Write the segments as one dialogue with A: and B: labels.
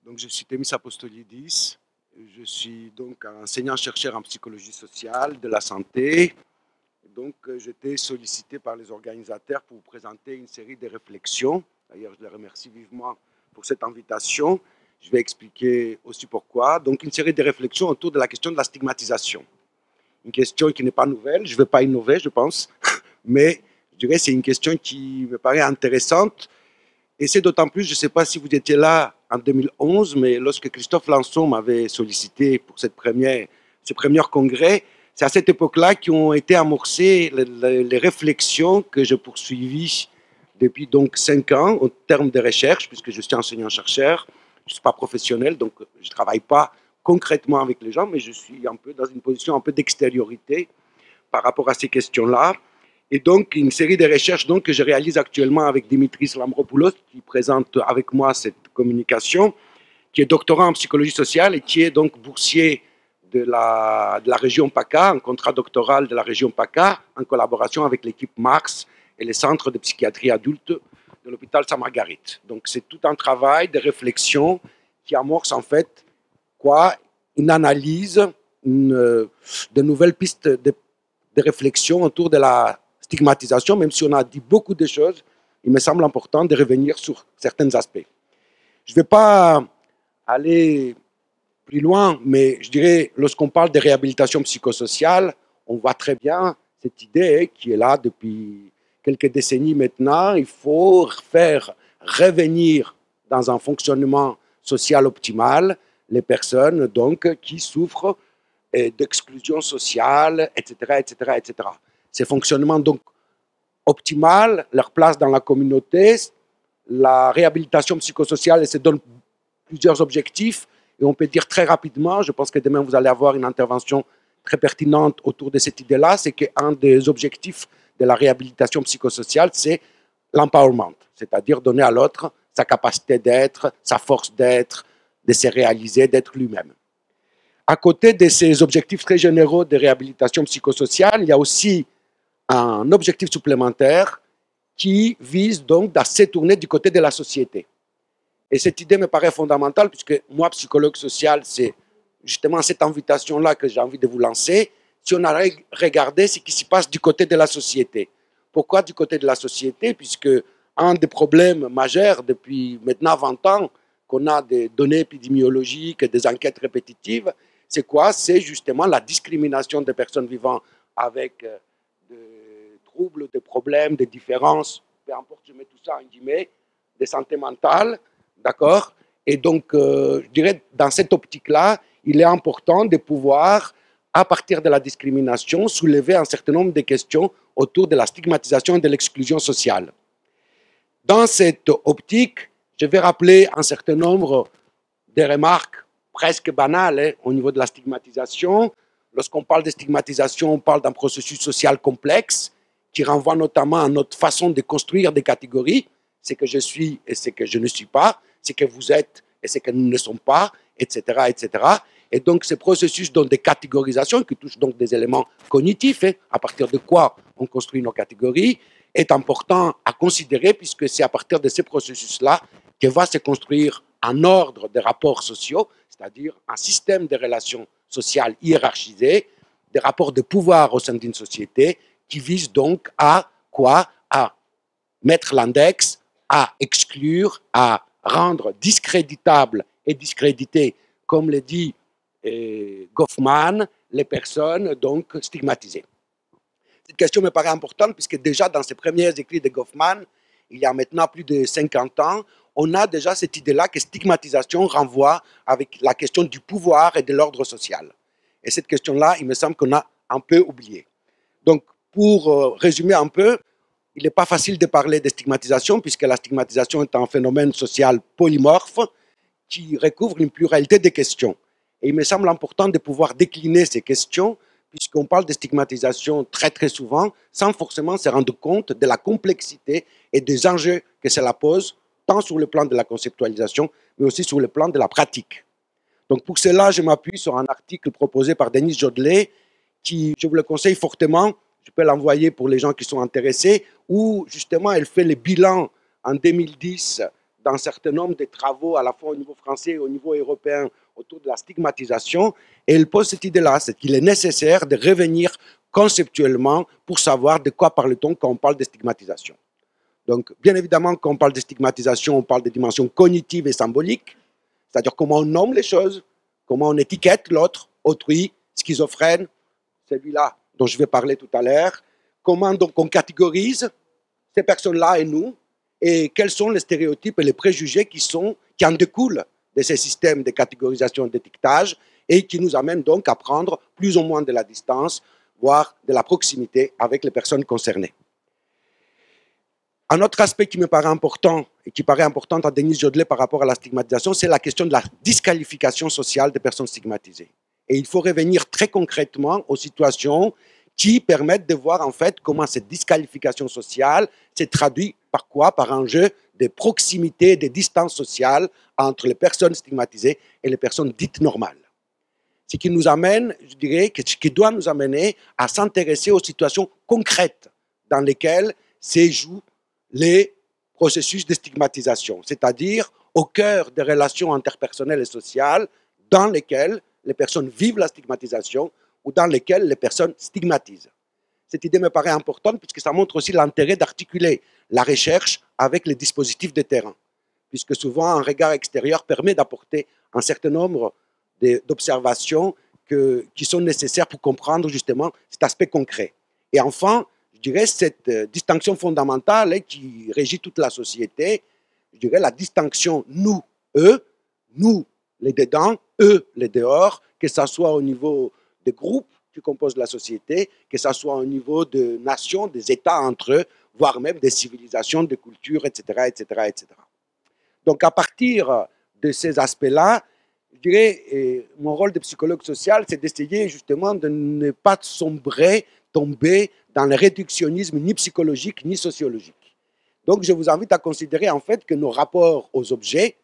A: Donc, je suis Thémis Apostolidis. Je suis donc enseignant-chercheur en psychologie sociale de la santé. Donc, j'étais sollicité par les organisateurs pour vous présenter une série de réflexions. D'ailleurs, je les remercie vivement pour cette invitation. Je vais expliquer aussi pourquoi. Donc, une série de réflexions autour de la question de la stigmatisation. Une question qui n'est pas nouvelle. Je ne vais pas innover, je pense. Mais je dirais que c'est une question qui me paraît intéressante. Et c'est d'autant plus, je ne sais pas si vous étiez là en 2011, mais lorsque Christophe Lançon m'avait sollicité pour ce premier congrès, c'est à cette époque-là qu'ont été amorcées les réflexions que je poursuivis depuis donc 5 ans en termes de recherche, puisque je suis enseignant-chercheur, je ne suis pas professionnel, donc je ne travaille pas concrètement avec les gens, mais je suis un peu dans une position un peu d'extériorité par rapport à ces questions-là. Et donc, une série de recherches donc, que je réalise actuellement avec Dimitris Lambropoulos, qui présente avec moi cette communication, qui est doctorant en psychologie sociale et qui est donc boursier de la région PACA, un contrat doctoral de la région PACA, en collaboration avec l'équipe Mars et les centres de psychiatrie adulte de l'hôpital Sainte-Marguerite. Donc, c'est tout un travail de réflexion qui amorce en fait une analyse, de nouvelles pistes de réflexion autour de la stigmatisation, même si on a dit beaucoup de choses, il me semble important de revenir sur certains aspects. Je ne vais pas aller plus loin, mais je dirais, lorsqu'on parle de réhabilitation psychosociale, on voit très bien cette idée qui est là depuis quelques décennies maintenant. Il faut faire revenir dans un fonctionnement social optimal les personnes donc, qui souffrent d'exclusion sociale, etc., etc., etc. Ces fonctionnements donc optimal, leur place dans la communauté, la réhabilitation psychosociale, elle se donne plusieurs objectifs et on peut dire très rapidement, je pense que demain vous allez avoir une intervention très pertinente autour de cette idée-là, c'est qu'un des objectifs de la réhabilitation psychosociale, c'est l'empowerment, c'est-à-dire donner à l'autre sa capacité d'être, sa force d'être, de se réaliser, d'être lui-même. À côté de ces objectifs très généraux de réhabilitation psychosociale, il y a aussi un objectif supplémentaire qui vise donc à se tourner du côté de la société. Et cette idée me paraît fondamentale puisque moi, psychologue social, c'est justement cette invitation-là que j'ai envie de vous lancer. Si on a regardé ce qui se passe du côté de la société. Pourquoi du côté de la société? Puisque un des problèmes majeurs depuis maintenant 20 ans qu'on a des données épidémiologiques, des enquêtes répétitives, c'est quoi? C'est justement la discrimination des personnes vivant avec des troubles, des problèmes, des différences, peu importe, je mets tout ça en guillemets, de santé mentale, d'accord? Et donc, je dirais, dans cette optique-là, il est important de pouvoir, à partir de la discrimination, soulever un certain nombre de questions autour de la stigmatisation et de l'exclusion sociale. Dans cette optique, je vais rappeler un certain nombre de remarques presque banales au niveau de la stigmatisation. Lorsqu'on parle de stigmatisation, on parle d'un processus social complexe qui renvoie notamment à notre façon de construire des catégories, ce que je suis et ce que je ne suis pas, ce que vous êtes et ce que nous ne sommes pas, etc., etc. Et donc, ce processus donc, de catégorisation qui touche donc des éléments cognitifs, à partir de quoi on construit nos catégories, est important à considérer puisque c'est à partir de ces processus-là que va se construire un ordre de rapports sociaux, c'est-à-dire un système de relations sociales hiérarchisées, des rapports de pouvoir au sein d'une société qui visent donc à quoi? À mettre l'index, à exclure, à rendre discréditable et discrédité, comme le dit Goffman, les personnes donc stigmatisées. Cette question me paraît importante puisque déjà dans ses premiers écrits de Goffman, il y a maintenant plus de 50 ans, on a déjà cette idée-là que stigmatisation renvoie avec la question du pouvoir et de l'ordre social. Et cette question-là, il me semble qu'on a un peu oublié. Donc, pour résumer un peu, il n'est pas facile de parler de stigmatisation puisque la stigmatisation est un phénomène social polymorphe qui recouvre une pluralité de questions. Et il me semble important de pouvoir décliner ces questions puisqu'on parle de stigmatisation très très souvent sans forcément se rendre compte de la complexité et des enjeux que cela pose, tant sur le plan de la conceptualisation, mais aussi sur le plan de la pratique. Donc pour cela, je m'appuie sur un article proposé par Denise Jodelet, qui, je vous le conseille fortement, je peux l'envoyer pour les gens qui sont intéressés, où justement elle fait le bilan en 2010 dans un certain nombre de travaux, à la fois au niveau français et au niveau européen, autour de la stigmatisation, et elle pose cette idée-là, c'est qu'il est nécessaire de revenir conceptuellement pour savoir de quoi parle-t-on quand on parle de stigmatisation. Donc, bien évidemment, quand on parle de stigmatisation, on parle des dimensions cognitives et symboliques, c'est-à-dire comment on nomme les choses, comment on étiquette l'autre, autrui, schizophrène, celui-là dont je vais parler tout à l'heure, comment donc on catégorise ces personnes-là et nous, et quels sont les stéréotypes et les préjugés qui en découlent de ces systèmes de catégorisation et d'étiquetage et qui nous amènent donc à prendre plus ou moins de la distance, voire de la proximité avec les personnes concernées. Un autre aspect qui me paraît important et qui paraît important à Denise Jodelet par rapport à la stigmatisation, c'est la question de la disqualification sociale des personnes stigmatisées. Et il faut revenir très concrètement aux situations qui permettent de voir en fait comment cette disqualification sociale s'est traduite par quoi? Par un jeu de proximité, de distance sociale entre les personnes stigmatisées et les personnes dites normales. Ce qui nous amène, je dirais, qui doit nous amener à s'intéresser aux situations concrètes dans lesquelles se jouent les processus de stigmatisation, c'est-à-dire au cœur des relations interpersonnelles et sociales dans lesquelles les personnes vivent la stigmatisation ou dans lesquelles les personnes stigmatisent. Cette idée me paraît importante puisque ça montre aussi l'intérêt d'articuler la recherche avec les dispositifs de terrain, puisque souvent un regard extérieur permet d'apporter un certain nombre d'observations qui sont nécessaires pour comprendre justement cet aspect concret. Et enfin, je dirais cette distinction fondamentale qui régit toute la société, je dirais la distinction nous-eux, nous les dedans, eux les dehors, que ce soit au niveau des groupes qui composent la société, que ce soit au niveau de nations, des États entre eux, voire même des civilisations, des cultures, etc., etc., etc. Donc à partir de ces aspects-là, je dirais, mon rôle de psychologue social, c'est d'essayer justement de ne pas tomber dans le réductionnisme ni psychologique ni sociologique. Donc je vous invite à considérer en fait que nos rapports aux objets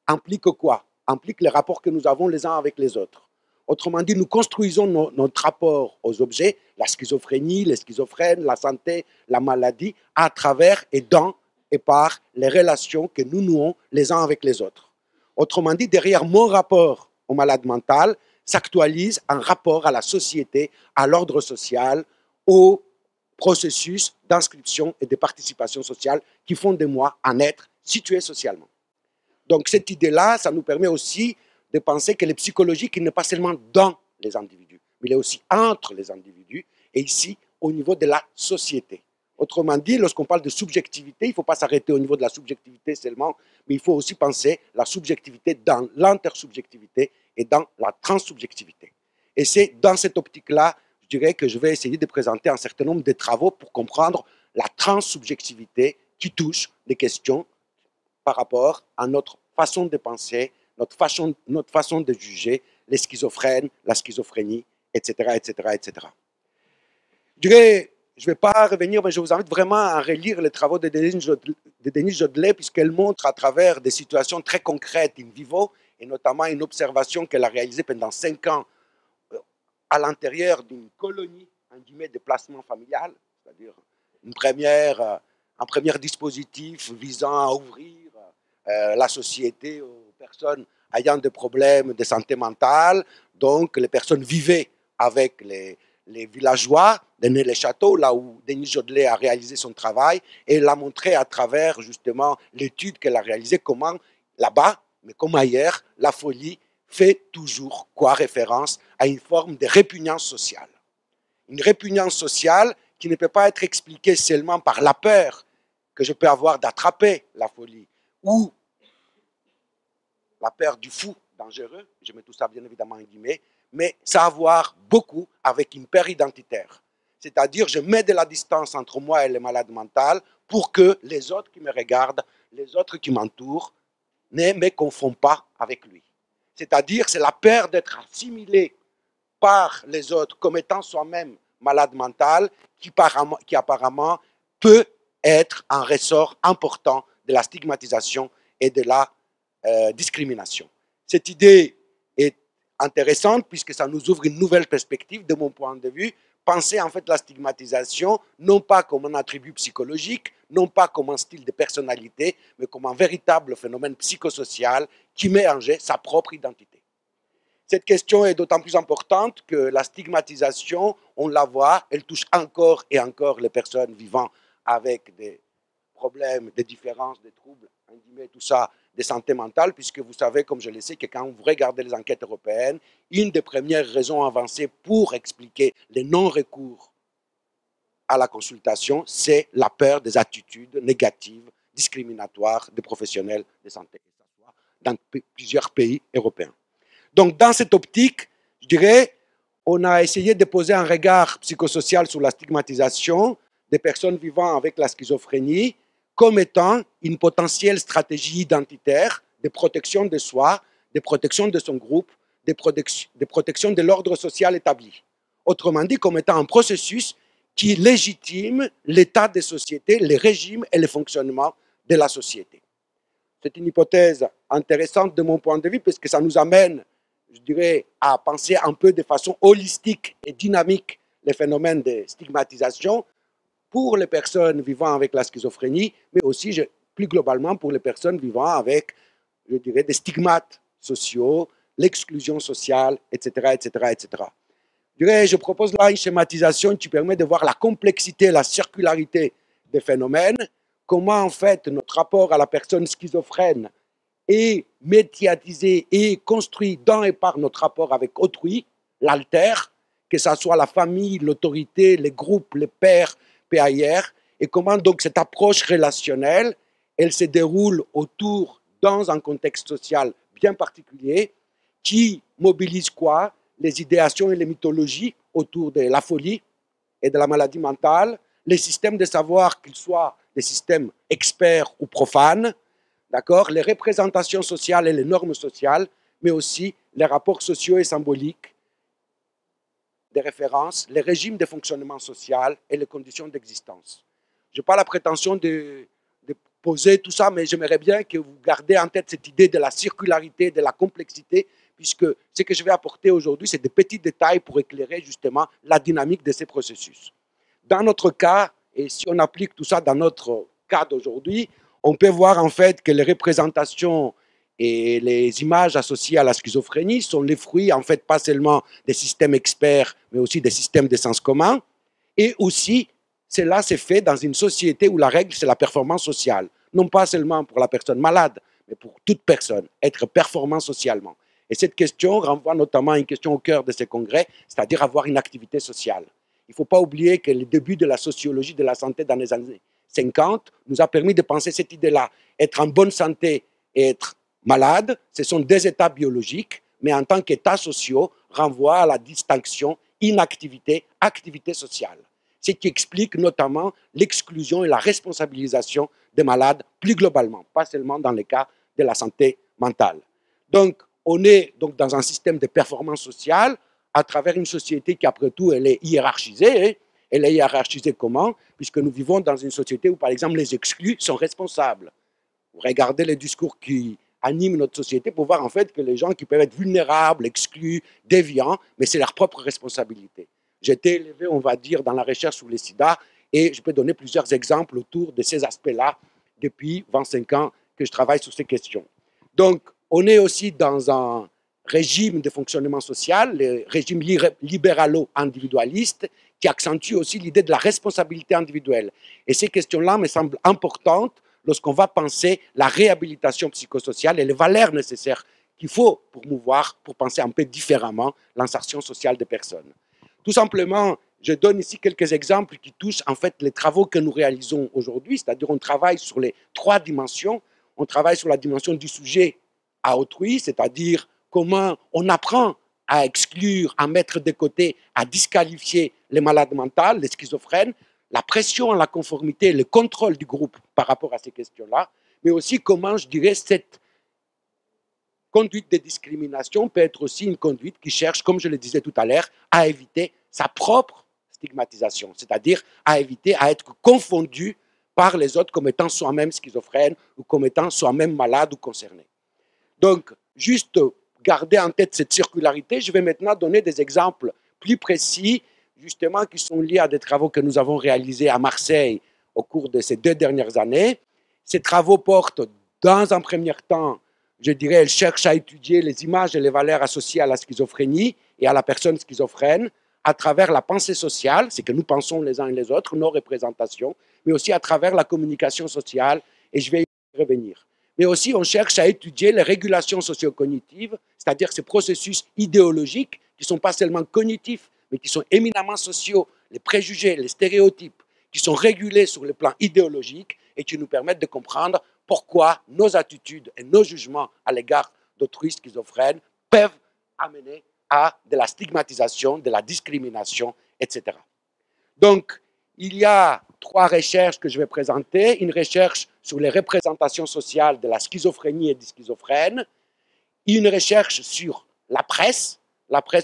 A: impliquent quoi? Impliquent les rapports que nous avons les uns avec les autres. Autrement dit, nous construisons notre rapport aux objets, la schizophrénie, les schizophrènes, la santé, la maladie, à travers et dans et par les relations que nous nouons les uns avec les autres. Autrement dit, derrière mon rapport au malade mental s'actualise un rapport à la société, à l'ordre social, au processus d'inscription et de participation sociale qui font de moi un être situé socialement. Donc cette idée-là, ça nous permet aussi de penser que le psychologique n'est pas seulement dans les individus, mais il est aussi entre les individus et ici au niveau de la société. Autrement dit, lorsqu'on parle de subjectivité, il ne faut pas s'arrêter au niveau de la subjectivité seulement, mais il faut aussi penser la subjectivité dans l'intersubjectivité et dans la transsubjectivité. Et c'est dans cette optique-là, je dirais que je vais essayer de présenter un certain nombre de travaux pour comprendre la transsubjectivité qui touche les questions par rapport à notre façon de penser, notre façon de juger les schizophrènes, la schizophrénie, etc., etc., etc. Je dirais, je ne vais pas revenir, mais je vous invite vraiment à relire les travaux de Denise Jodelet, puisqu'elle montre à travers des situations très concrètes, in vivo, et notamment une observation qu'elle a réalisée pendant 5 ans à l'intérieur d'une colonie, en guillemets, de placement familial, c'est-à-dire un premier dispositif visant à ouvrir la société aux personnes ayant des problèmes de santé mentale. Donc, les personnes vivaient avec les villageois de Nez-les-Châteaux, là où Denise Jodelet a réalisé son travail, et l'a montré à travers justement l'étude qu'elle a réalisée, comment là-bas, mais comme ailleurs, la folie fait toujours référence à une forme de répugnance sociale. Une répugnance sociale qui ne peut pas être expliquée seulement par la peur que je peux avoir d'attraper la folie, ou la peur du fou dangereux, je mets tout ça bien évidemment en guillemets, mais ça a à voir beaucoup avec une peur identitaire. C'est-à-dire, je mets de la distance entre moi et le malade mental pour que les autres qui me regardent, les autres qui m'entourent, ne me confondent pas avec lui. C'est-à-dire, c'est la peur d'être assimilé par les autres comme étant soi-même malade mental qui apparemment peut être un ressort important de la stigmatisation et de la discrimination. Cette idée est intéressante puisque ça nous ouvre une nouvelle perspective de mon point de vue penser en fait la stigmatisation, non pas comme un attribut psychologique, non pas comme un style de personnalité, mais comme un véritable phénomène psychosocial qui met en jeu sa propre identité. Cette question est d'autant plus importante que la stigmatisation, on la voit, elle touche encore et encore les personnes vivant avec des problèmes, des différences, des troubles, tout ça, de santé mentale, puisque vous savez, comme je le sais, que quand vous regardez les enquêtes européennes, une des premières raisons avancées pour expliquer les non-recours à la consultation, c'est la peur des attitudes négatives, discriminatoires des professionnels de santé, dans plusieurs pays européens. Donc, dans cette optique, je dirais, on a essayé de poser un regard psychosocial sur la stigmatisation des personnes vivant avec la schizophrénie comme étant une potentielle stratégie identitaire de protection de soi, de protection de son groupe, de protection de l'ordre social établi. Autrement dit, comme étant un processus qui légitime l'état des sociétés, les régimes et le fonctionnement de la société. C'est une hypothèse intéressante de mon point de vue, parce que ça nous amène, je dirais, à penser un peu de façon holistique et dynamique les phénomènes de stigmatisation pour les personnes vivant avec la schizophrénie, mais aussi plus globalement pour les personnes vivant avec, je dirais, des stigmates sociaux, l'exclusion sociale, etc., etc., etc. Je propose là une schématisation qui permet de voir la complexité, la circularité des phénomènes, comment en fait notre rapport à la personne schizophrène est médiatisé et construit dans et par notre rapport avec autrui, l'alter, que ce soit la famille, l'autorité, les groupes, les pairs, PAIR, et comment donc cette approche relationnelle, elle se déroule autour, dans un contexte social bien particulier, qui mobilise quoi? Les idéations et les mythologies autour de la folie et de la maladie mentale, les systèmes de savoir, qu'ils soient des systèmes experts ou profanes, d'accord, les représentations sociales et les normes sociales, mais aussi les rapports sociaux et symboliques des références, les régimes de fonctionnement social et les conditions d'existence. Je n'ai pas la prétention de poser tout ça, mais j'aimerais bien que vous gardez en tête cette idée de la circularité, de la complexité, puisque ce que je vais apporter aujourd'hui, c'est des petits détails pour éclairer justement la dynamique de ces processus. Dans notre cas, et si on applique tout ça dans notre cas d'aujourd'hui, on peut voir en fait que les représentations et les images associées à la schizophrénie sont les fruits en fait pas seulement des systèmes experts, mais aussi des systèmes de sens commun, et aussi cela s'est fait dans une société où la règle c'est la performance sociale, non pas seulement pour la personne malade, mais pour toute personne, être performant socialement. Et cette question renvoie notamment à une question au cœur de ce congrès, c'est-à-dire avoir une activité sociale. Il ne faut pas oublier que le début de la sociologie de la santé dans les années 50 nous a permis de penser cette idée-là. Être en bonne santé et être malade, ce sont deux états biologiques, mais en tant qu'états sociaux, renvoient à la distinction inactivité, activité sociale. Ce qui explique notamment l'exclusion et la responsabilisation des malades plus globalement, pas seulement dans le cas de la santé mentale. Donc, on est donc dans un système de performance sociale à travers une société qui, après tout, elle est hiérarchisée. Elle est hiérarchisée comment? Puisque nous vivons dans une société où, par exemple, les exclus sont responsables. Vous regardez les discours qui animent notre société pour voir en fait que les gens qui peuvent être vulnérables, exclus, déviants, mais c'est leur propre responsabilité. J'ai été élevé, on va dire, dans la recherche sur le sida et je peux donner plusieurs exemples autour de ces aspects-là depuis 25 ans que je travaille sur ces questions. Donc, on est aussi dans un régime de fonctionnement social, le régime libéralo-individualiste, qui accentue aussi l'idée de la responsabilité individuelle. Et ces questions-là me semblent importantes lorsqu'on va penser la réhabilitation psychosociale et les valeurs nécessaires qu'il faut promouvoir pour penser un peu différemment l'insertion sociale des personnes. Tout simplement, je donne ici quelques exemples qui touchent en fait les travaux que nous réalisons aujourd'hui, c'est-à-dire on travaille sur les trois dimensions. On travaille sur la dimension du sujet à autrui, c'est-à-dire comment on apprend à exclure, à mettre de côté, à disqualifier les malades mentaux, les schizophrènes, la pression à la conformité, le contrôle du groupe par rapport à ces questions-là, mais aussi comment, je dirais, cette conduite de discrimination peut être aussi une conduite qui cherche, comme je le disais tout à l'heure, à éviter sa propre stigmatisation, c'est-à-dire à éviter à être confondu par les autres comme étant soi-même schizophrène ou comme étant soi-même malade ou concerné. Donc, juste garder en tête cette circularité, je vais maintenant donner des exemples plus précis justement, qui sont liés à des travaux que nous avons réalisés à Marseille au cours de ces 2 dernières années. Ces travaux portent, dans un premier temps, je dirais, elles cherchent à étudier les images et les valeurs associées à la schizophrénie et à la personne schizophrène à travers la pensée sociale, c'est que nous pensons les uns et les autres, nos représentations, mais aussi à travers la communication sociale, et je vais y revenir. Mais aussi, on cherche à étudier les régulations socio-cognitives, c'est-à-dire ces processus idéologiques qui ne sont pas seulement cognitifs, mais qui sont éminemment sociaux, les préjugés, les stéréotypes, qui sont régulés sur le plan idéologique et qui nous permettent de comprendre pourquoi nos attitudes et nos jugements à l'égard d'autrui schizophrènes peuvent amener à de la stigmatisation, de la discrimination, etc. Donc, il y a 3 recherches que je vais présenter. Une recherche sur les représentations sociales de la schizophrénie et des schizophrènes. Une recherche sur la presse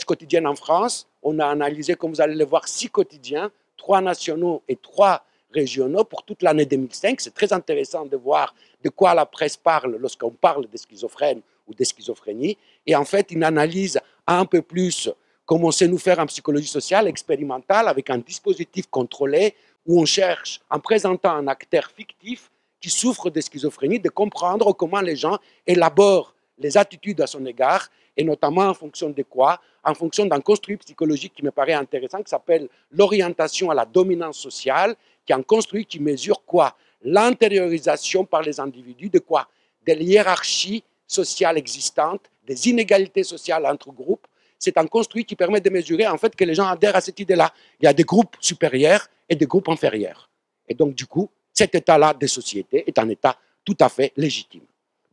A: quotidienne en France. On a analysé, comme vous allez le voir, 6 quotidiens, 3 nationaux et 3 régionaux pour toute l'année 2005. C'est très intéressant de voir de quoi la presse parle lorsqu'on parle des schizophrènes ou des schizophrénies. Et en fait, une analyse un peu plus, comme on sait nous faire en psychologie sociale, expérimentale, avec un dispositif contrôlé, où on cherche, en présentant un acteur fictif qui souffre de schizophrénie, de comprendre comment les gens élaborent les attitudes à son égard, et notamment en fonction de quoi? En fonction d'un construit psychologique qui me paraît intéressant, qui s'appelle l'orientation à la dominance sociale, qui est un construit qui mesure quoi? L'intériorisation par les individus de quoi? De hiérarchies sociales existantes, des inégalités sociales entre groupes. C'est un construit qui permet de mesurer en fait que les gens adhèrent à cette idée-là. Il y a des groupes supérieurs et des groupes inférieurs. Et donc, du coup, cet état-là des sociétés est un état tout à fait légitime.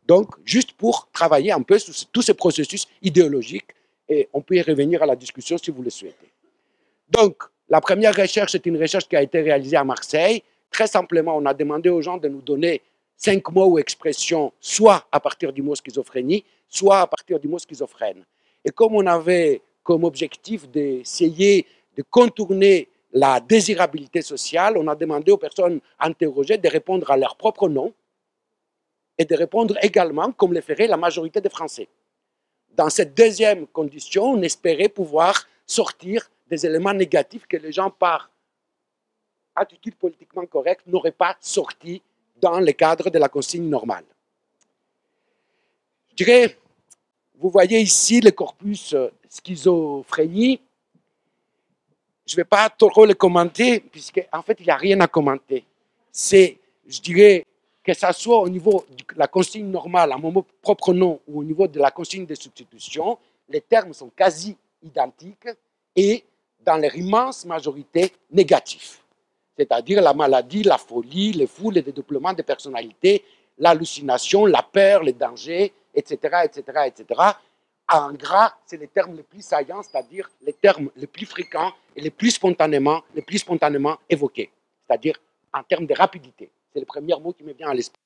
A: Donc, juste pour travailler un peu sur tous ces processus idéologiques, et on peut y revenir à la discussion si vous le souhaitez. Donc, la première recherche, c'est une recherche qui a été réalisée à Marseille. Très simplement, on a demandé aux gens de nous donner 5 mots ou expressions, soit à partir du mot schizophrénie, soit à partir du mot schizophrène. Et comme on avait comme objectif d'essayer de contourner la désirabilité sociale, on a demandé aux personnes interrogées de répondre à leur propre nom et de répondre également comme le ferait la majorité des Français. Dans cette deuxième condition, on espérait pouvoir sortir des éléments négatifs que les gens, par attitude politiquement correcte, n'auraient pas sorti dans le cadre de la consigne normale. Je dirais, vous voyez ici le corpus schizophrénie. Je ne vais pas trop le commenter, puisqu'en fait, il n'y a rien à commenter. C'est, je dirais, que ça soit au niveau de la consigne normale, à mon propre nom, ou au niveau de la consigne de substitution, les termes sont quasi identiques et dans leur immense majorité négatifs. C'est-à-dire la maladie, la folie, les fous, le dédoublement de personnalité, l'hallucination, la peur, les dangers, etc., etc., etc. En gras, c'est les termes les plus saillants, c'est-à-dire les termes les plus fréquents et les plus spontanément évoqués, c'est-à-dire en termes de rapidité. C'est le premier mot qui me vient à l'esprit.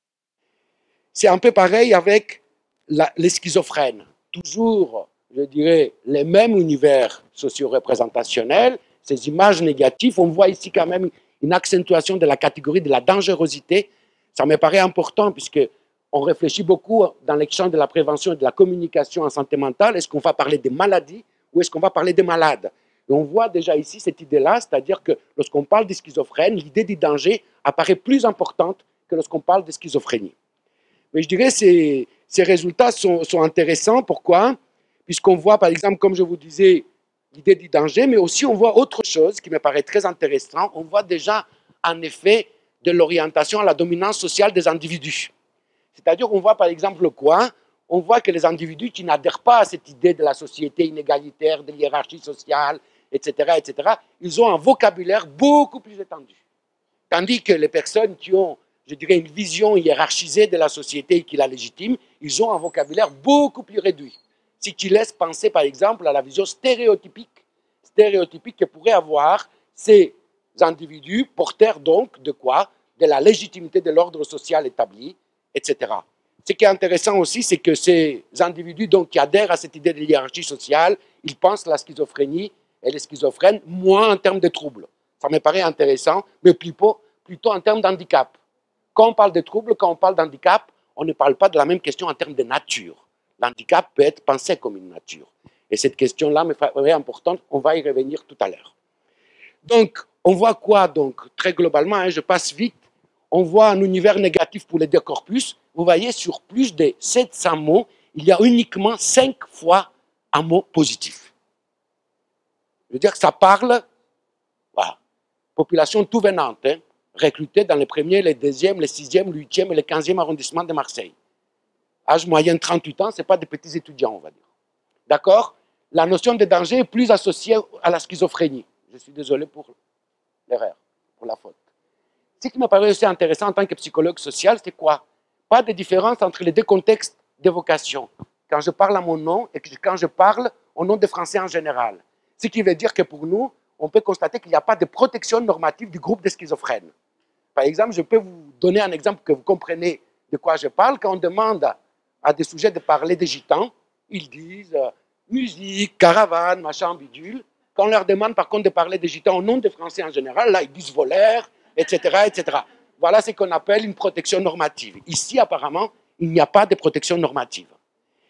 A: C'est un peu pareil avec les schizophrènes. Toujours, je dirais, les mêmes univers socio-représentationnels, ces images négatives. On voit ici quand même une accentuation de la catégorie de la dangerosité. Ça me paraît important puisque on réfléchit beaucoup dans l'échange de la prévention et de la communication en santé mentale. Est-ce qu'on va parler des maladies ou est-ce qu'on va parler des malades? Et on voit déjà ici cette idée-là, c'est-à-dire que lorsqu'on parle des schizophrènes, l'idée du danger apparaît plus importante que lorsqu'on parle de schizophrénie. Mais je dirais que ces résultats sont intéressants. Pourquoi? Puisqu'on voit, par exemple, comme je vous disais, l'idée du danger, mais aussi on voit autre chose qui me paraît très intéressant. On voit déjà, en effet, de l'orientation à la dominance sociale des individus. C'est-à-dire qu'on voit, par exemple, quoi? On voit que les individus qui n'adhèrent pas à cette idée de la société inégalitaire, de hiérarchie sociale, etc., etc., ils ont un vocabulaire beaucoup plus étendu. Tandis que les personnes qui ont, je dirais, une vision hiérarchisée de la société et qui la légitime, ils ont un vocabulaire beaucoup plus réduit. Ce qui laisse penser, par exemple, à la vision stéréotypique que pourraient avoir ces individus porteurs donc de quoi? De la légitimité de l'ordre social établi, etc. Ce qui est intéressant aussi, c'est que ces individus donc, qui adhèrent à cette idée de hiérarchie sociale, ils pensent la schizophrénie et les schizophrènes moins en termes de troubles. Ça me paraît intéressant, mais plutôt en termes d'handicap. Quand on parle de troubles, quand on parle d'handicap, on ne parle pas de la même question en termes de nature. L'handicap peut être pensé comme une nature. Et cette question-là me paraît importante, on va y revenir tout à l'heure. Donc, on voit quoi donc? Très globalement, hein, je passe vite, on voit un univers négatif pour les deux corpus. Vous voyez, sur plus de 700 mots, il y a uniquement 5 fois un mot positif. Je veux dire que ça parle, voilà, population tout venante, hein, recrutée dans les premiers, les deuxièmes, les sixièmes, le huitième et le 15e arrondissement de Marseille. Âge moyen 38 ans, ce n'est pas des petits étudiants, on va dire. D'accord? La notion de danger est plus associée à la schizophrénie. Je suis désolé pour l'erreur, pour la faute. Ce qui me paraît aussi intéressant en tant que psychologue social, c'est quoi? Pas de différence entre les deux contextes d'évocation. Quand je parle à mon nom et quand je parle au nom des Français en général. Ce qui veut dire que pour nous, on peut constater qu'il n'y a pas de protection normative du groupe des schizophrènes. Par exemple, je peux vous donner un exemple que vous comprenez de quoi je parle. Quand on demande à des sujets de parler des gitans, ils disent musique, caravane, machin, bidule. Quand on leur demande par contre de parler des gitans au nom des Français en général, là, ils disent voleurs, etc., etc. Voilà ce qu'on appelle une protection normative. Ici, apparemment, il n'y a pas de protection normative.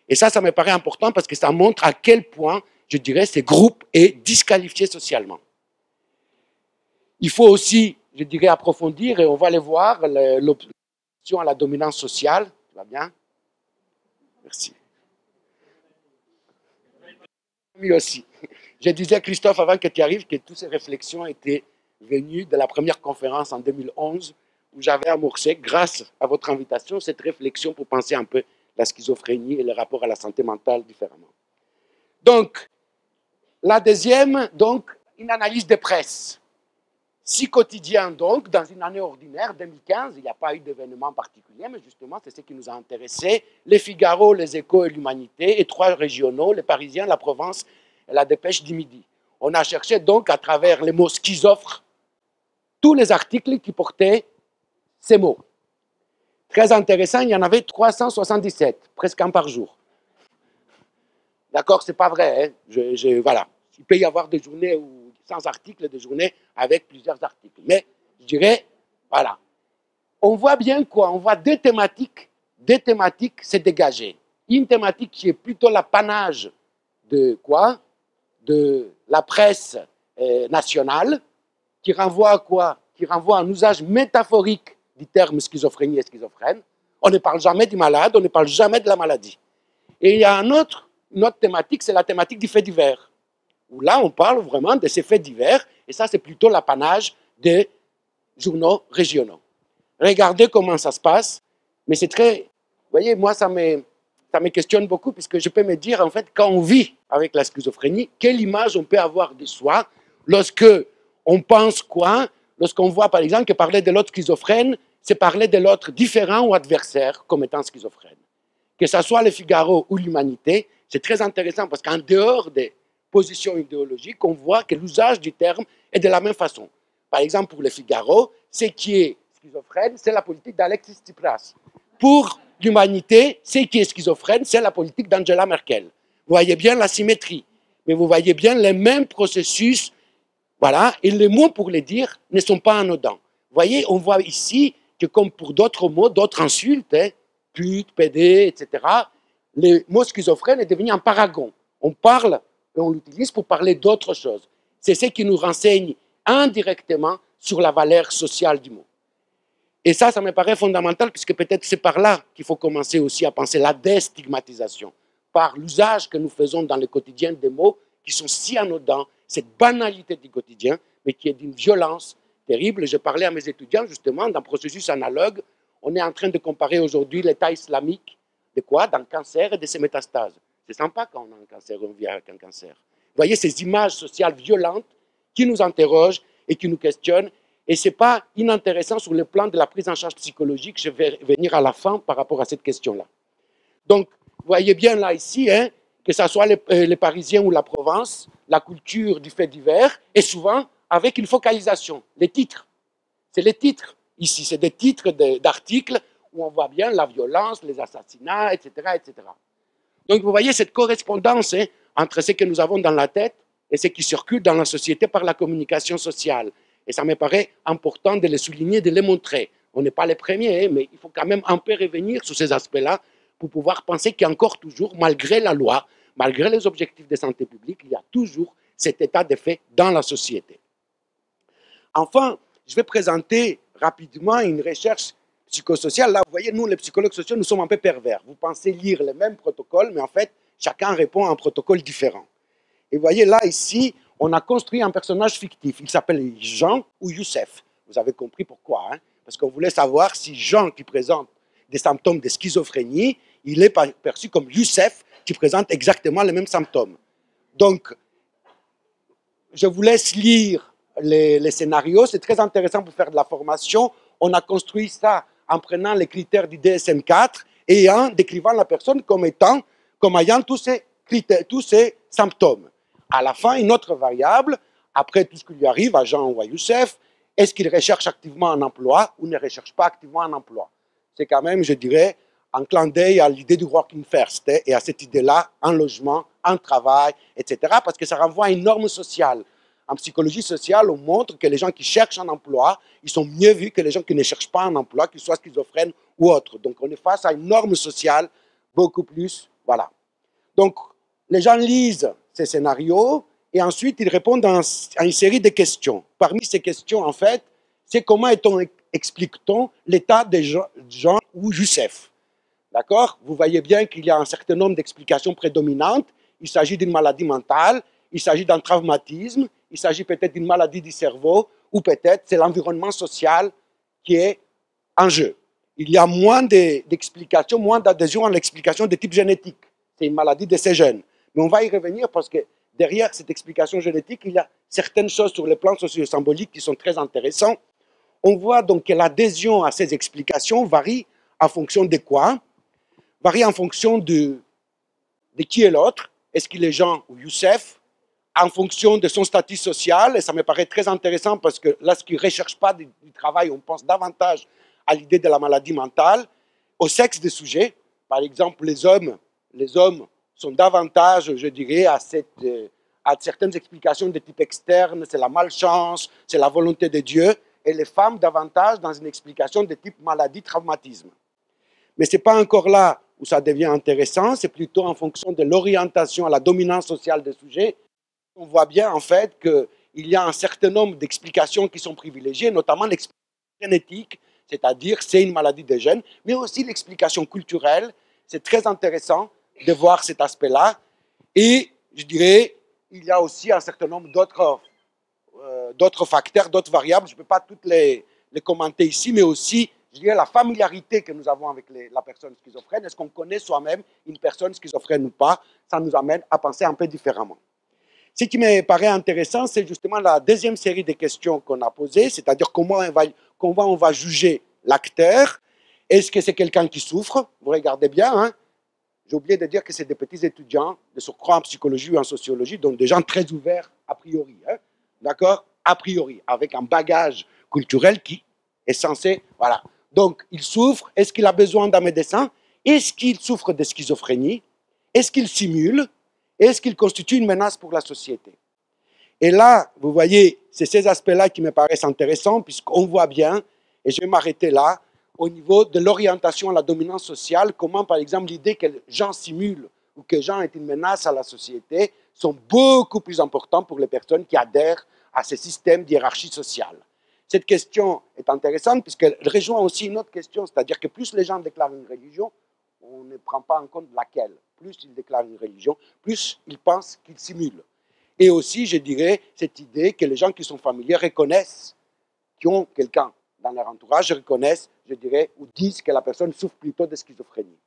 A: Et ça me paraît important parce que ça montre à quel point, je dirais, ce groupe est disqualifié socialement. Il faut aussi, je dirais, approfondir, et on va aller voir, l'opposition à la dominance sociale. Ça va bien? Merci. Lui aussi. Je disais, Christophe, avant que tu arrives, que toutes ces réflexions étaient venues de la première conférence en 2011, où j'avais amorcé, grâce à votre invitation, cette réflexion pour penser un peu la schizophrénie et le rapport à la santé mentale différemment. Donc, la deuxième, donc, une analyse de presse. 6 quotidiens, donc, dans une année ordinaire, 2015, il n'y a pas eu d'événement particulier, mais justement, c'est ce qui nous a intéressés. Les Figaro, les Échos et l'Humanité, et 3 régionaux, les Parisiens, la Provence et la Dépêche du Midi. On a cherché donc, à travers les mots schizophrènes, tous les articles qui portaient ces mots. Très intéressant, il y en avait 377, presque un par jour. D'accord, c'est pas vrai, hein? Voilà. Il peut y avoir des journées sans articles, des journées avec plusieurs articles. Mais je dirais, voilà. On voit bien quoi? On voit deux thématiques se dégager. Une thématique qui est plutôt l'apanage de quoi? De la presse nationale, qui renvoie à quoi? Qui renvoie à un usage métaphorique du terme schizophrénie et schizophrène. On ne parle jamais du malade, on ne parle jamais de la maladie. Et il y a une autre thématique, c'est la thématique du fait divers, où là, on parle vraiment de ces faits divers, et ça, c'est plutôt l'apanage des journaux régionaux. Regardez comment ça se passe, mais c'est très... Vous voyez, moi, ça me questionne beaucoup, puisque je peux me dire, en fait, quand on vit avec la schizophrénie, quelle image on peut avoir de soi lorsque on pense quoi? Lorsqu'on voit, par exemple, que parler de l'autre schizophrène, c'est parler de l'autre différent ou adversaire comme étant schizophrène. Que ce soit le Figaro ou l'Humanité, c'est très intéressant parce qu'en dehors des positions idéologiques, on voit que l'usage du terme est de la même façon. Par exemple, pour le Figaro, ce qui est schizophrène, c'est la politique d'Alexis Tsipras. Pour l'Humanité, ce qui est schizophrène, c'est la politique d'Angela Merkel. Vous voyez bien la symétrie, mais vous voyez bien les mêmes processus, voilà, et les mots pour les dire ne sont pas anodins. Vous voyez, on voit ici que comme pour d'autres mots, d'autres insultes, hein, pute, pédé, etc., le mot schizophrène est devenu un paragon. On parle et on l'utilise pour parler d'autres choses. C'est ce qui nous renseigne indirectement sur la valeur sociale du mot. Et ça me paraît fondamental, puisque peut-être c'est par là qu'il faut commencer aussi à penser la déstigmatisation, par l'usage que nous faisons dans le quotidien des mots qui sont si anodins, cette banalité du quotidien, mais qui est d'une violence terrible. Je parlais à mes étudiants justement d'un processus analogue. On est en train de comparer aujourd'hui l'état islamique de quoi? D'un cancer et de ses métastases. C'est sympa quand on a un cancer, on vit avec un cancer. Vous voyez ces images sociales violentes qui nous interrogent et qui nous questionnent. Et ce n'est pas inintéressant sur le plan de la prise en charge psychologique. Je vais venir à la fin par rapport à cette question-là. Donc, vous voyez bien là, ici, hein, que ce soit les Parisiens ou la Provence, la culture du fait divers, et souvent avec une focalisation, les titres. C'est les titres ici, c'est des titres d'articles où on voit bien la violence, les assassinats, etc., etc. Donc, vous voyez cette correspondance hein, entre ce que nous avons dans la tête et ce qui circule dans la société par la communication sociale. Et ça me paraît important de les souligner, de les montrer. On n'est pas les premiers, hein, mais il faut quand même un peu revenir sur ces aspects-là pour pouvoir penser qu'il y a encore toujours, malgré la loi, malgré les objectifs de santé publique, il y a toujours cet état de fait dans la société. Enfin, je vais présenter rapidement une recherche psychosociale. Là, vous voyez, nous, les psychologues sociaux, nous sommes un peu pervers. Vous pensez lire les mêmes protocoles, mais en fait, chacun répond à un protocole différent. Et vous voyez, là, ici, on a construit un personnage fictif. Il s'appelle Jean ou Youssef. Vous avez compris pourquoi, hein? Parce qu'on voulait savoir si Jean, qui présente des symptômes de schizophrénie, il est perçu comme Youssef, qui présente exactement les mêmes symptômes. Donc, je vous laisse lire les scénarios. C'est très intéressant pour faire de la formation. On a construit ça en prenant les critères du DSM-4 et en décrivant la personne comme ayant tous ces symptômes. À la fin, une autre variable, après tout ce qui lui arrive à Jean ou à Youssef, est-ce qu'il recherche activement un emploi ou ne recherche pas activement un emploi? C'est quand même, je dirais, un clin d'œil à l'idée du working first et à cette idée-là, un logement, un travail, etc. Parce que ça renvoie à une norme sociale. En psychologie sociale, on montre que les gens qui cherchent un emploi, ils sont mieux vus que les gens qui ne cherchent pas un emploi, qu'ils soient schizophrènes ou autres. Donc on est face à une norme sociale beaucoup plus, voilà. Donc les gens lisent ces scénarios et ensuite ils répondent à une série de questions. Parmi ces questions, en fait, c'est comment explique-t-on l'état des gens ou Youssef? D'accord? Vous voyez bien qu'il y a un certain nombre d'explications prédominantes. Il s'agit d'une maladie mentale, il s'agit d'un traumatisme, il s'agit peut-être d'une maladie du cerveau, ou peut-être c'est l'environnement social qui est en jeu. Il y a moins d'explications, moins d'adhésion à l'explication de type génétique. C'est une maladie de ces gènes. Mais on va y revenir parce que derrière cette explication génétique, il y a certaines choses sur le plan socio-symbolique qui sont très intéressantes. On voit donc que l'adhésion à ces explications varie en fonction de quoi? Varie en fonction de qui est l'autre. Est-ce qu'il est Jean ou Youssef? En fonction de son statut social, et ça me paraît très intéressant parce que lorsqu'il ne recherche pas du travail, on pense davantage à l'idée de la maladie mentale, au sexe des sujets. Par exemple, les hommes sont davantage, je dirais, à certaines explications de type externe, c'est la malchance, c'est la volonté de Dieu, et les femmes davantage dans une explication de type maladie, traumatisme. Mais ce n'est pas encore là où ça devient intéressant, c'est plutôt en fonction de l'orientation à la dominance sociale des sujets. On voit bien en fait qu'il y a un certain nombre d'explications qui sont privilégiées, notamment l'explication génétique, c'est-à-dire c'est une maladie des gènes, mais aussi l'explication culturelle. C'est très intéressant de voir cet aspect-là. Et je dirais, il y a aussi un certain nombre d'autres facteurs, d'autres variables. Je ne peux pas toutes les commenter ici, mais aussi, je dirais, la familiarité que nous avons avec la personne schizophrène. Est-ce qu'on connaît soi-même une personne schizophrène ou pas? Ça nous amène à penser un peu différemment. Ce qui me paraît intéressant, c'est justement la deuxième série de questions qu'on a posées, c'est-à-dire comment on va juger l'acteur. Est-ce que c'est quelqu'un qui souffre? Vous regardez bien, hein? J'ai oublié de dire que c'est des petits étudiants de surcroît en psychologie ou en sociologie, donc des gens très ouverts a priori, hein? D'accord? A priori, avec un bagage culturel qui est censé, voilà. Donc, il souffre. Est-ce qu'il a besoin d'un médecin? Est-ce qu'il souffre de schizophrénie? Est-ce qu'il simule? Est-ce qu'il constitue une menace pour la société? Et là, vous voyez, c'est ces aspects-là qui me paraissent intéressants, puisqu'on voit bien, et je vais m'arrêter là, au niveau de l'orientation à la dominance sociale, comment par exemple l'idée que Jean simule ou que Jean est une menace à la société sont beaucoup plus importants pour les personnes qui adhèrent à ces systèmes d'hiérarchie sociale. Cette question est intéressante puisqu'elle rejoint aussi une autre question, c'est-à-dire que plus les gens déclarent une religion, on ne prend pas en compte laquelle. Plus ils déclarent une religion, plus ils pensent qu'ils simulent. Et aussi, je dirais, cette idée que les gens qui sont familiers reconnaissent, qui ont quelqu'un dans leur entourage, reconnaissent, je dirais, ou disent que la personne souffre plutôt de schizophrénie.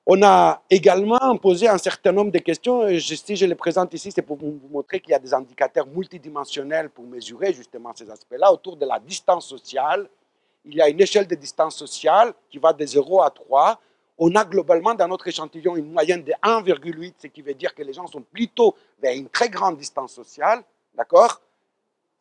A: On a également posé un certain nombre de questions, et si je les présente ici, c'est pour vous montrer qu'il y a des indicateurs multidimensionnels pour mesurer justement ces aspects-là. Autour de la distance sociale, il y a une échelle de distance sociale qui va de 0 à 3. On a globalement dans notre échantillon une moyenne de 1,8, ce qui veut dire que les gens sont plutôt vers une très grande distance sociale, d'accord?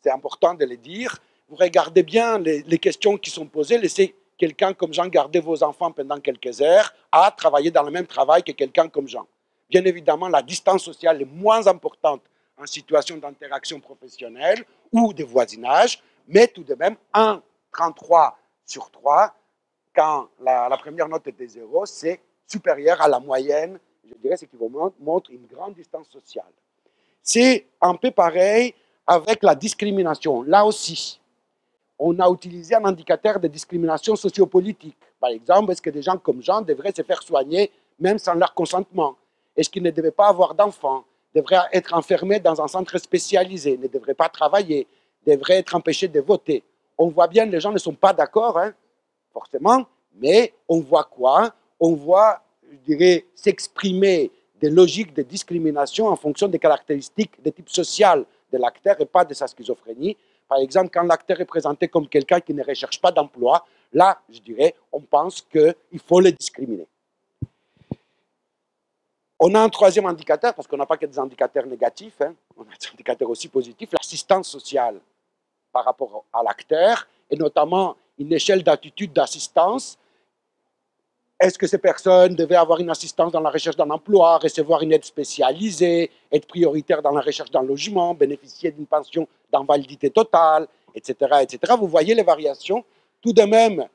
A: C'est important de le dire. Vous regardez bien les questions qui sont posées, laissez quelqu'un comme Jean garder vos enfants pendant quelques heures à travailler dans le même travail que quelqu'un comme Jean. Bien évidemment, la distance sociale est moins importante en situation d'interaction professionnelle ou de voisinage, mais tout de même, 1,33 sur 3, quand la première note était 0, c'est supérieur à la moyenne, je dirais, ce qui vous montre une grande distance sociale. C'est un peu pareil avec la discrimination. Là aussi, on a utilisé un indicateur de discrimination sociopolitique. Par exemple, est-ce que des gens comme Jean devraient se faire soigner même sans leur consentement? Est-ce qu'ils ne devaient pas avoir d'enfants? Devraient être enfermés dans un centre spécialisé? Ne devraient pas travailler? Devraient être empêchés de voter? On voit bien que les gens ne sont pas d'accord, hein, forcément, mais on voit quoi? On voit, je dirais, s'exprimer des logiques de discrimination en fonction des caractéristiques de type social de l'acteur et pas de sa schizophrénie. Par exemple, quand l'acteur est présenté comme quelqu'un qui ne recherche pas d'emploi, là, je dirais, on pense qu'il faut le discriminer. On a un troisième indicateur, parce qu'on n'a pas que des indicateurs négatifs, hein, on a des indicateurs aussi positifs, l'assistance sociale par rapport à l'acteur, et notamment une échelle d'attitude d'assistance. Est-ce que ces personnes devaient avoir une assistance dans la recherche d'un emploi, recevoir une aide spécialisée, être prioritaire dans la recherche d'un logement, bénéficier d'une pension d'invalidité totale, etc., etc. Vous voyez les variations. Tout de même,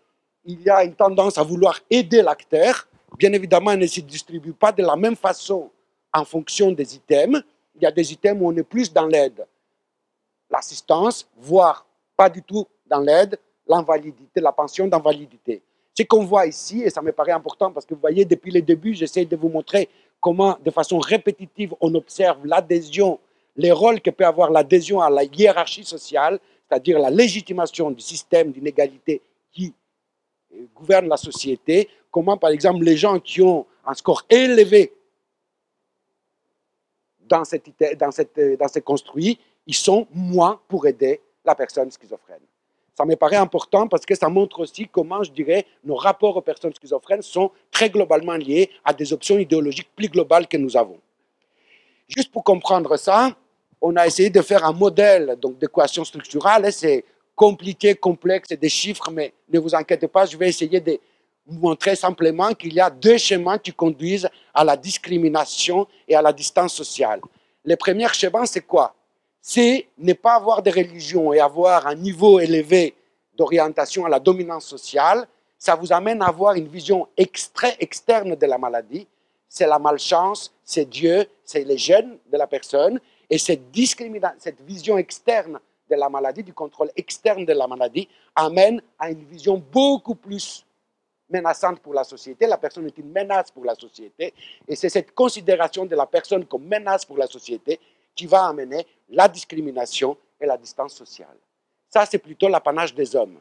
A: il y a une tendance à vouloir aider l'acteur. Bien évidemment, elle ne se distribue pas de la même façon en fonction des items. Il y a des items où on est plus dans l'aide, l'assistance, voire pas du tout dans l'aide, l'invalidité, la pension d'invalidité. Ce qu'on voit ici, et ça me paraît important parce que vous voyez, depuis le début, j'essaie de vous montrer comment, de façon répétitive, on observe l'adhésion, les rôles que peut avoir l'adhésion à la hiérarchie sociale, c'est-à-dire la légitimation du système d'inégalité qui gouverne la société, comment, par exemple, les gens qui ont un score élevé dans ce construit, ils sont moins pour aider la personne schizophrène. Ça me paraît important parce que ça montre aussi comment, je dirais, nos rapports aux personnes schizophrènes sont très globalement liés à des options idéologiques plus globales que nous avons. Juste pour comprendre ça, on a essayé de faire un modèle d'équation structurale. C'est compliqué, complexe, c'est des chiffres, mais ne vous inquiétez pas, je vais essayer de vous montrer simplement qu'il y a deux schémas qui conduisent à la discrimination et à la distance sociale. Le premier schéma, c'est quoi? C'est ne pas avoir de religion et avoir un niveau élevé d'orientation à la dominance sociale. Ça vous amène à avoir une vision externe de la maladie. C'est la malchance, c'est Dieu, c'est les gènes de la personne. Et cette vision externe de la maladie, du contrôle externe de la maladie, amène à une vision beaucoup plus menaçante pour la société. La personne est une menace pour la société. Et c'est cette considération de la personne comme menace pour la société qui va amener la discrimination et la distance sociale. Ça, c'est plutôt l'apanage des hommes.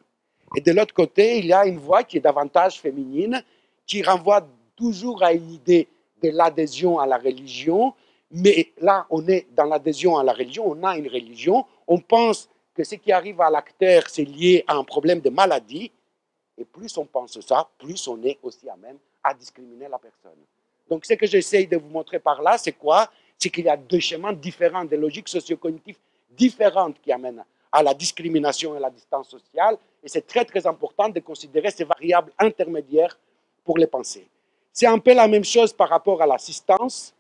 A: Et de l'autre côté, il y a une voix qui est davantage féminine, qui renvoie toujours à une idée de l'adhésion à la religion. Mais là, on est dans l'adhésion à la religion, on a une religion, on pense que ce qui arrive à l'acteur, c'est lié à un problème de maladie. Et plus on pense ça, plus on est aussi à même à discriminer la personne. Donc, ce que j'essaye de vous montrer par là, c'est quoi? C'est qu'il y a deux chemins différents, des logiques socio-cognitives différentes qui amènent à la discrimination et à la distance sociale. Et c'est très, très important de considérer ces variables intermédiaires pour les penser. C'est un peu la même chose par rapport à l'assistance.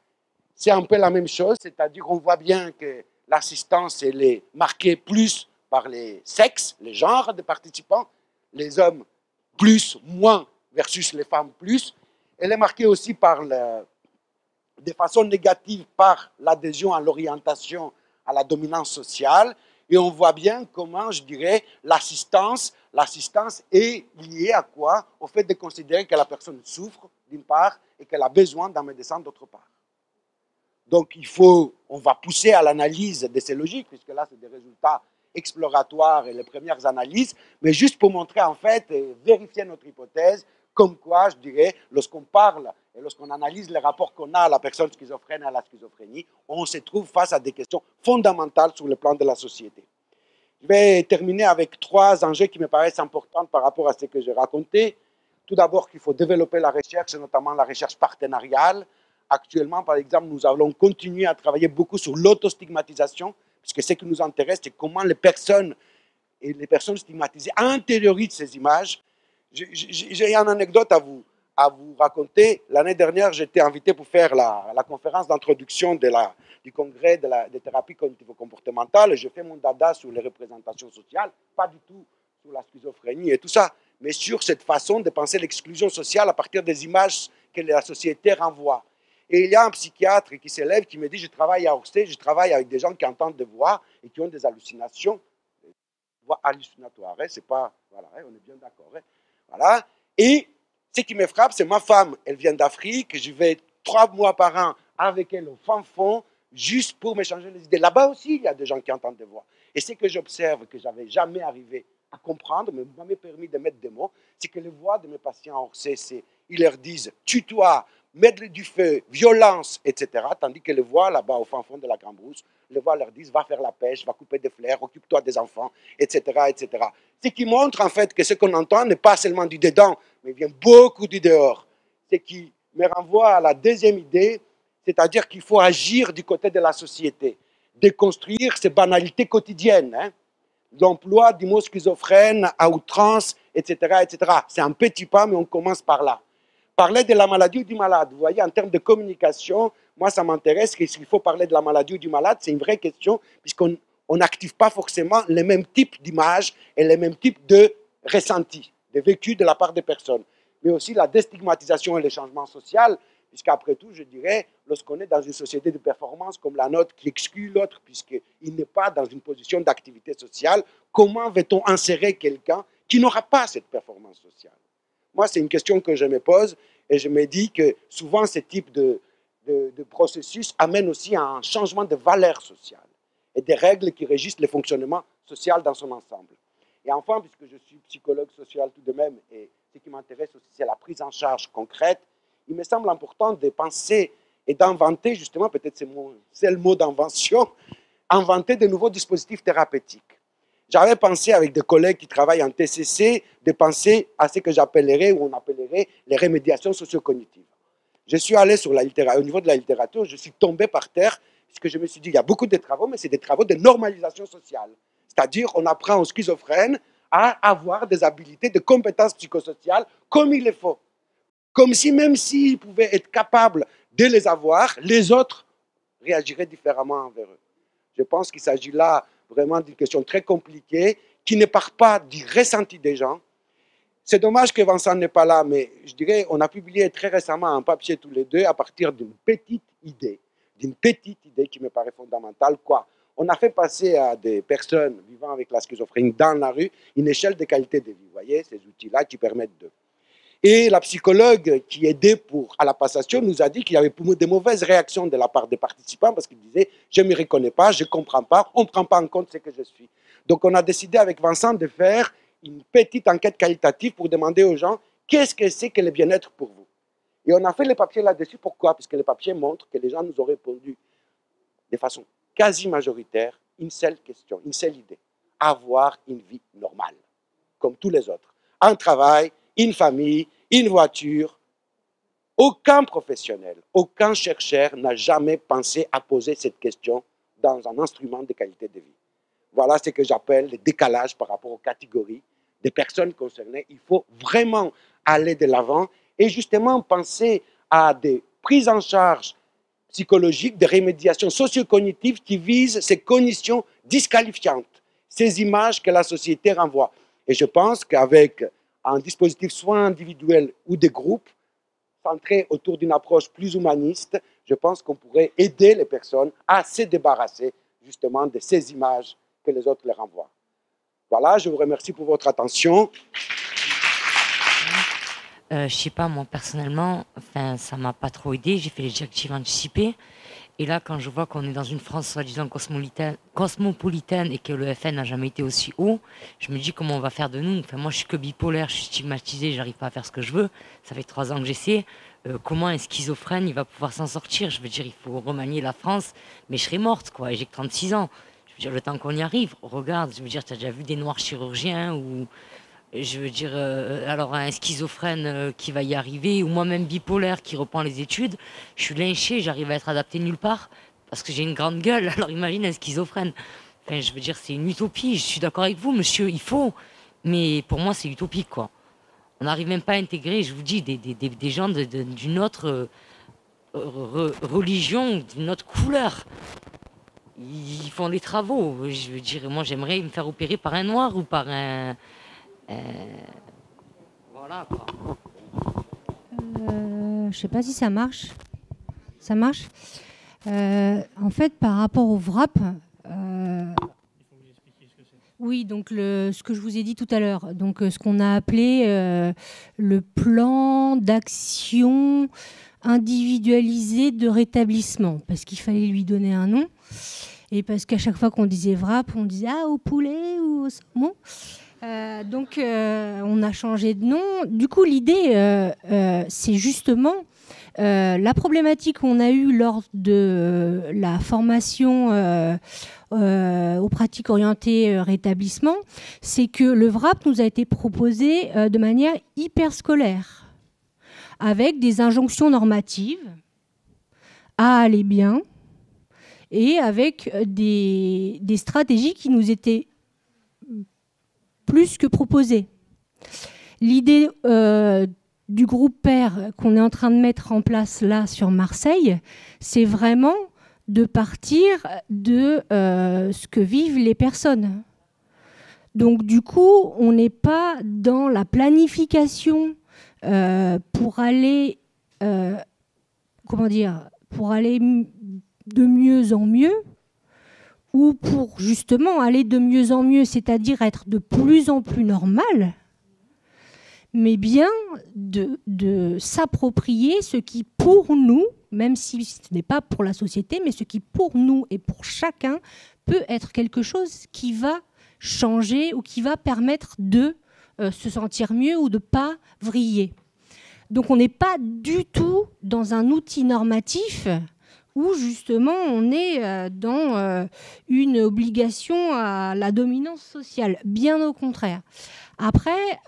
A: C'est un peu la même chose, c'est-à-dire qu'on voit bien que l'assistance, elle est marquée plus par les sexes, les genres de participants, les hommes plus, moins, versus les femmes plus. Elle est marquée aussi par de façon négative par l'adhésion à l'orientation, à la dominance sociale. Et on voit bien comment, je dirais, l'assistance est liée à quoi? Au fait de considérer que la personne souffre, d'une part, et qu'elle a besoin d'un médecin, d'autre part. Donc, on va pousser à l'analyse de ces logiques, puisque là, c'est des résultats exploratoires et les premières analyses, mais juste pour montrer, en fait, et vérifier notre hypothèse, comme quoi, je dirais, lorsqu'on parle et lorsqu'on analyse les rapports qu'on a à la personne schizophrène et à la schizophrénie, on se trouve face à des questions fondamentales sur le plan de la société. Je vais terminer avec trois enjeux qui me paraissent importants par rapport à ce que j'ai raconté. Tout d'abord, qu'il faut développer la recherche, et notamment la recherche partenariale. Actuellement, par exemple, nous allons continuer à travailler beaucoup sur l'autostigmatisation, puisque ce qui nous intéresse, c'est comment les personnes stigmatisées intériorisent ces images. J'ai une anecdote à vous raconter. L'année dernière, j'étais invité pour faire la conférence d'introduction du congrès de thérapie cognitivo-comportementale. J'ai fait mon dada sur les représentations sociales, pas du tout sur la schizophrénie et tout ça, mais sur cette façon de penser l'exclusion sociale à partir des images que la société renvoie. Et il y a un psychiatre qui s'élève qui me dit, je travaille à Orsay, je travaille avec des gens qui entendent des voix et qui ont des hallucinations, des voix hallucinatoires. Hein, c'est pas, voilà, hein, on est bien d'accord. Hein, voilà. Et ce qui me frappe, c'est ma femme, elle vient d'Afrique, je vais 3 mois par an avec elle au fin fond, juste pour m'échanger les idées. Là-bas aussi, il y a des gens qui entendent des voix. Et ce que j'observe, que je n'avais jamais arrivé à comprendre, mais m'a permis de mettre des mots, c'est que les voix de mes patients à Orsay, ils leur disent tue-toi, mettre du feu, violence, etc. Tandis que les voix là-bas au fin fond de la Grande Brousse, les voix leur disent va faire la pêche, va couper des fleurs, occupe-toi des enfants, etc., etc. Ce qui montre en fait que ce qu'on entend n'est pas seulement du dedans, mais vient beaucoup du dehors. Ce qui me renvoie à la deuxième idée, c'est-à-dire qu'il faut agir du côté de la société, déconstruire ces banalités quotidiennes, hein, l'emploi du mot schizophrène à outrance, etc., etc. C'est un petit pas, mais on commence par là. Parler de la maladie ou du malade, vous voyez, en termes de communication, moi, ça m'intéresse. S'il faut parler de la maladie ou du malade, c'est une vraie question, puisqu'on n'active pas forcément les mêmes types d'images et les mêmes types de ressentis, de vécus de la part des personnes. Mais aussi la déstigmatisation et le changement social, puisqu'après tout, je dirais, lorsqu'on est dans une société de performance comme la nôtre qui exclut l'autre, puisqu'il n'est pas dans une position d'activité sociale, comment va-t-on insérer quelqu'un qui n'aura pas cette performance sociale? Moi, c'est une question que je me pose et je me dis que souvent, ce type de processus amène aussi à un changement de valeurs sociales et des règles qui régissent le fonctionnement social dans son ensemble. Et enfin, puisque je suis psychologue social tout de même, et ce qui m'intéresse aussi, c'est la prise en charge concrète, il me semble important de penser et d'inventer, justement, peut-être c'est mon seul mot d'invention, inventer de nouveaux dispositifs thérapeutiques. J'avais pensé avec des collègues qui travaillent en TCC de penser à ce que j'appellerais ou on appellerait les remédiations socio-cognitives. Je suis allé sur la littérature, au niveau de la littérature, je suis tombé par terre puisque je me suis dit il y a beaucoup de travaux, mais c'est des travaux de normalisation sociale. C'est-à-dire on apprend aux schizophrènes à avoir des habiletés, des compétences psychosociales comme il le faut. Comme si même s'ils pouvaient être capables de les avoir, les autres réagiraient différemment envers eux. Je pense qu'il s'agit là vraiment d'une question très compliquée qui ne part pas du ressenti des gens. C'est dommage que Vincent n'est pas là, mais je dirais on a publié très récemment un papier tous les deux à partir d'une petite idée qui me paraît fondamentale. Quoi? On a fait passer à des personnes vivant avec la schizophrénie dans la rue une échelle de qualité de vie. Vous voyez, ces outils-là qui permettent de... Et la psychologue qui aidait à la passation nous a dit qu'il y avait de mauvaises réactions de la part des participants parce qu'ils disaient « je ne me reconnais pas, je ne comprends pas, on ne prend pas en compte ce que je suis ». Donc on a décidé avec Vincent de faire une petite enquête qualitative pour demander aux gens qu'est-ce que c'est que le bien-être pour vous. Et on a fait le papier là-dessus. Pourquoi? Parce que le papier montre que les gens nous ont répondu de façon quasi majoritaire une seule question, une seule idée. Avoir une vie normale, comme tous les autres. Un travail, une famille, une voiture. Aucun professionnel, aucun chercheur n'a jamais pensé à poser cette question dans un instrument de qualité de vie. Voilà ce que j'appelle le décalage par rapport aux catégories des personnes concernées. Il faut vraiment aller de l'avant et justement penser à des prises en charge psychologiques, des remédiations socio-cognitives qui visent ces conditions disqualifiantes, ces images que la société renvoie. Et je pense qu'avec un dispositif soit individuel ou de groupe, centré autour d'une approche plus humaniste, je pense qu'on pourrait aider les personnes à se débarrasser justement de ces images que les autres les renvoient. Voilà, je vous remercie pour votre attention.
B: Je sais pas, moi personnellement, enfin, ça m'a pas trop aidé. J'ai fait les directives anticipées. Et là, quand je vois qu'on est dans une France soi-disant cosmopolitaine et que le FN n'a jamais été aussi haut, je me dis comment on va faire de nous. Enfin, moi, je suis que bipolaire, je suis stigmatisé, j'arrive pas à faire ce que je veux. Ça fait 3 ans que j'essaie. Comment un schizophrène, il va pouvoir s'en sortir? Je veux dire, il faut remanier la France, mais je serai morte, quoi. Et j'ai que 36 ans. Je veux dire, le temps qu'on y arrive, regarde, je veux dire, tu as déjà vu des noirs chirurgiens ou... Je veux dire, alors un schizophrène qui va y arriver, ou moi-même bipolaire qui reprend les études, je suis lynché, j'arrive à être adapté nulle part, parce que j'ai une grande gueule, alors imagine un schizophrène. Enfin, je veux dire, c'est une utopie, je suis d'accord avec vous, monsieur, il faut, mais pour moi, c'est utopique, quoi. On n'arrive même pas à intégrer, je vous dis, des gens d'une autre religion, d'une autre couleur. Ils font des travaux, je veux dire, moi, j'aimerais me faire opérer par un noir ou par un... voilà quoi.
C: Je sais pas si ça marche. Ça marche. En fait, par rapport au VRAP, oui, donc ce que je vous ai dit tout à l'heure, donc ce qu'on a appelé le plan d'action individualisé de rétablissement, parce qu'il fallait lui donner un nom, et parce qu'à chaque fois qu'on disait VRAP, on disait au poulet ou au saumon. Donc on a changé de nom. Du coup, l'idée, c'est justement la problématique qu'on a eue lors de la formation aux pratiques orientées rétablissement, c'est que le VRAP nous a été proposé de manière hyper scolaire, avec des injonctions normatives à aller bien et avec des stratégies qui nous étaient plus que proposées. L'idée du groupe PER qu'on est en train de mettre en place là sur Marseille, c'est vraiment de partir de ce que vivent les personnes. Donc du coup, on n'est pas dans la planification pour aller, pour aller de mieux en mieux, ou pour justement aller de mieux en mieux, c'est-à-dire être de plus en plus normal, mais bien de s'approprier ce qui pour nous, même si ce n'est pas pour la société, mais ce qui pour nous et pour chacun peut être quelque chose qui va changer ou qui va permettre de se sentir mieux ou de ne pas vriller. Donc on n'est pas du tout dans un outil normatif où justement on est dans une obligation à la dominance sociale, bien au contraire. Après,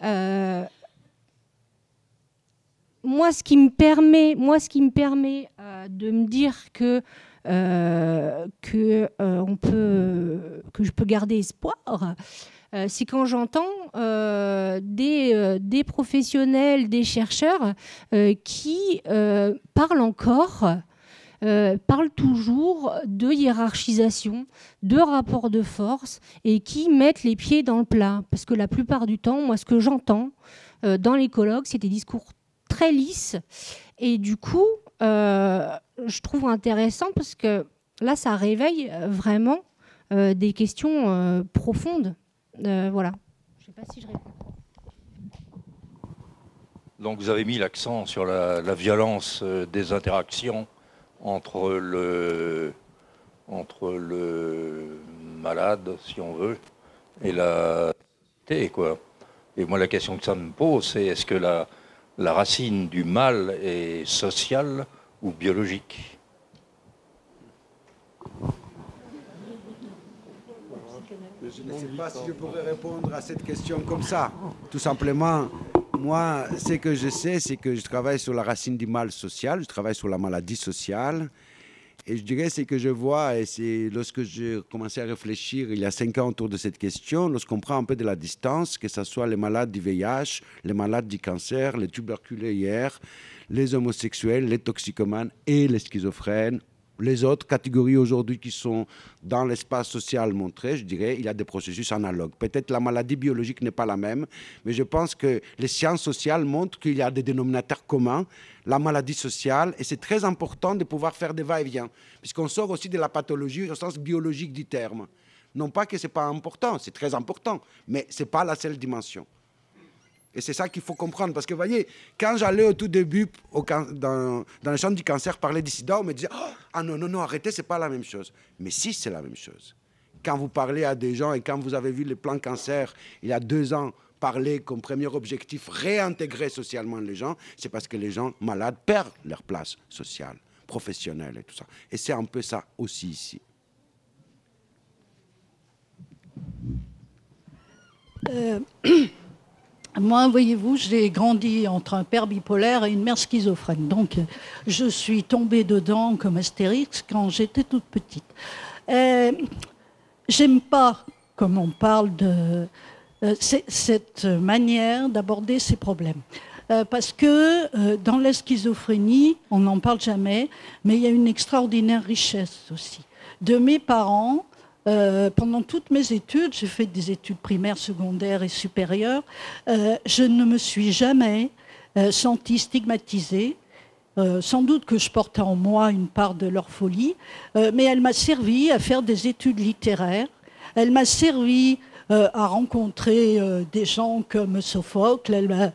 C: moi ce qui me permet de me dire que je peux garder espoir, c'est quand j'entends des professionnels, des chercheurs qui parlent toujours de hiérarchisation, de rapport de force et qui mettent les pieds dans le plat. Parce que la plupart du temps, moi, ce que j'entends dans les colloques, c'est des discours très lisses. Et du coup, je trouve intéressant parce que là, ça réveille vraiment des questions profondes. Voilà. Je ne sais pas si je réponds.
D: Donc vous avez mis l'accent sur la violence des interactions entre le malade, si on veut, et la société, quoi. Et moi, la question que ça me pose, c'est est-ce que la racine du mal est sociale ou biologique?
A: Je ne sais pas si je pourrais répondre à cette question comme ça. Tout simplement, moi, ce que je sais, c'est que je travaille sur la racine du mal social, je travaille sur la maladie sociale. Et je dirais, ce que je vois, et c'est lorsque j'ai commencé à réfléchir il y a 5 ans autour de cette question, lorsqu'on prend un peu de la distance, que ce soit les malades du VIH, les malades du cancer, les tuberculeux hier, les homosexuels, les toxicomanes et les schizophrènes, les autres catégories aujourd'hui qui sont dans l'espace social montré, je dirais, il y a des processus analogues. Peut-être la maladie biologique n'est pas la même, mais je pense que les sciences sociales montrent qu'il y a des dénominateurs communs, la maladie sociale, et c'est très important de pouvoir faire des va-et-vient, puisqu'on sort aussi de la pathologie au sens biologique du terme. Non pas que ce n'est pas important, c'est très important, mais ce n'est pas la seule dimension. Et c'est ça qu'il faut comprendre. Parce que, vous voyez, quand j'allais au tout début dans le champ du cancer parler du sida, on me disait « Ah non, arrêtez, ce n'est pas la même chose. » Mais si, c'est la même chose. Quand vous parlez à des gens et quand vous avez vu le plan cancer, il y a 2 ans, parler comme premier objectif, réintégrer socialement les gens, c'est parce que les gens malades perdent leur place sociale, professionnelle et tout ça. Et c'est un peu ça aussi ici.
E: Moi, voyez-vous, j'ai grandi entre un père bipolaire et une mère schizophrène. Donc, je suis tombée dedans comme Astérix quand j'étais toute petite. J'aime pas, comme on parle de cette manière d'aborder ces problèmes. Parce que dans la schizophrénie, on n'en parle jamais, mais il y a une extraordinaire richesse aussi. De mes parents, pendant toutes mes études, j'ai fait des études primaires, secondaires et supérieures, je ne me suis jamais sentie stigmatisée Sans doute que je portais en moi une part de leur folie, mais elle m'a servi à faire des études littéraires. Elle m'a servi à rencontrer des gens comme Sophocle,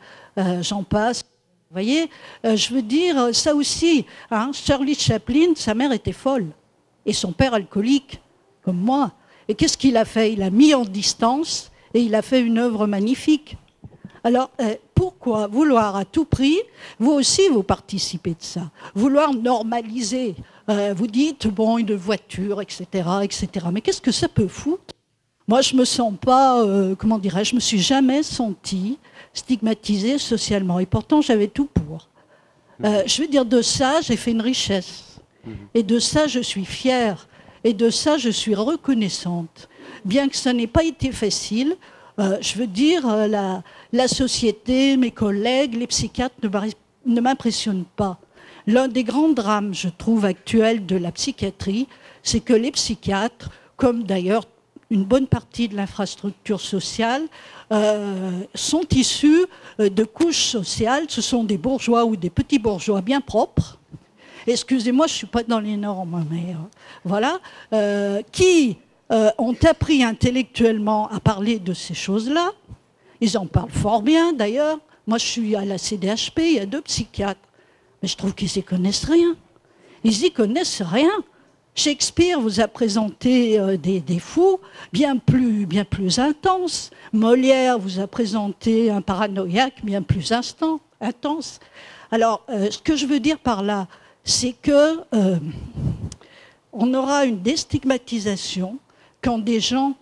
E: j'en passe. Vous voyez, je veux dire, ça aussi, hein, Charlie Chaplin, sa mère était folle, et son père alcoolique, comme moi. Et qu'est-ce qu'il a fait? Il a mis en distance, et il a fait une œuvre magnifique. Alors, pourquoi vouloir à tout prix, vous aussi, vous participez de ça, vouloir normaliser, vous dites, bon, une voiture, etc., etc. Mais qu'est-ce que ça peut foutre? Moi, je me sens pas, comment dirais-je, je me suis jamais sentie stigmatisée socialement. Et pourtant, j'avais tout pour. Je veux dire, de ça, j'ai fait une richesse. Et de ça, je suis fière. Et de ça, je suis reconnaissante. Bien que ça n'ait pas été facile, je veux dire, la société, mes collègues, les psychiatres ne m'impressionnent pas. L'un des grands drames, je trouve, actuels de la psychiatrie, c'est que les psychiatres, comme d'ailleurs une bonne partie de l'infrastructure sociale, sont issus de couches sociales. Ce sont des bourgeois ou des petits bourgeois bien propres. Excusez-moi, je ne suis pas dans les normes, mais voilà, qui ont appris intellectuellement à parler de ces choses-là. Ils en parlent fort bien, d'ailleurs. Moi, je suis à la CDHP, il y a 2 psychiatres. Mais je trouve qu'ils n'y connaissent rien. Ils n'y connaissent rien. Shakespeare vous a présenté des fous bien plus intenses. Molière vous a présenté un paranoïaque bien plus intense. Alors, ce que je veux dire par là, c'est que on aura une déstigmatisation quand des gens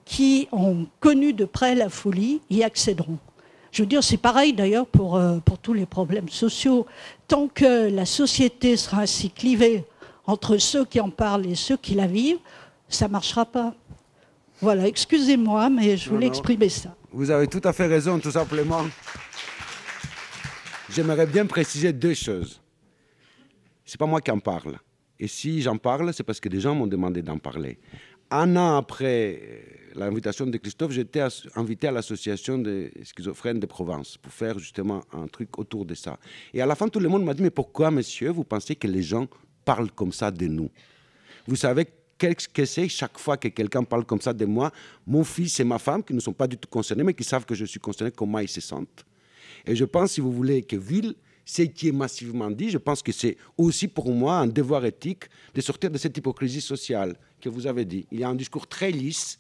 E: qui ont connu de près la folie y accéderont. Je veux dire, c'est pareil d'ailleurs pour tous les problèmes sociaux. Tant que la société sera ainsi clivée entre ceux qui en parlent et ceux qui la vivent, ça ne marchera pas. Voilà, excusez-moi, mais je voulais exprimer ça.
A: Vous avez tout à fait raison, tout simplement. J'aimerais bien préciser 2 choses. Ce n'est pas moi qui en parle. Et si j'en parle, c'est parce que des gens m'ont demandé d'en parler. 1 an après l'invitation de Christophe, j'étais invité à l'association des schizophrènes de Provence pour faire justement un truc autour de ça. Et à la fin, tout le monde m'a dit, mais pourquoi, monsieur, vous pensez que les gens parlent comme ça de nous? Vous savez qu'est-ce que c'est chaque fois que quelqu'un parle comme ça de moi? Mon fils et ma femme, qui ne sont pas du tout concernés, mais qui savent que je suis concerné, comment ils se sentent. Et je pense, si vous voulez, que vu ce qui est massivement dit, je pense que c'est aussi pour moi un devoir éthique de sortir de cette hypocrisie sociale que vous avez dit. Il y a un discours très lisse,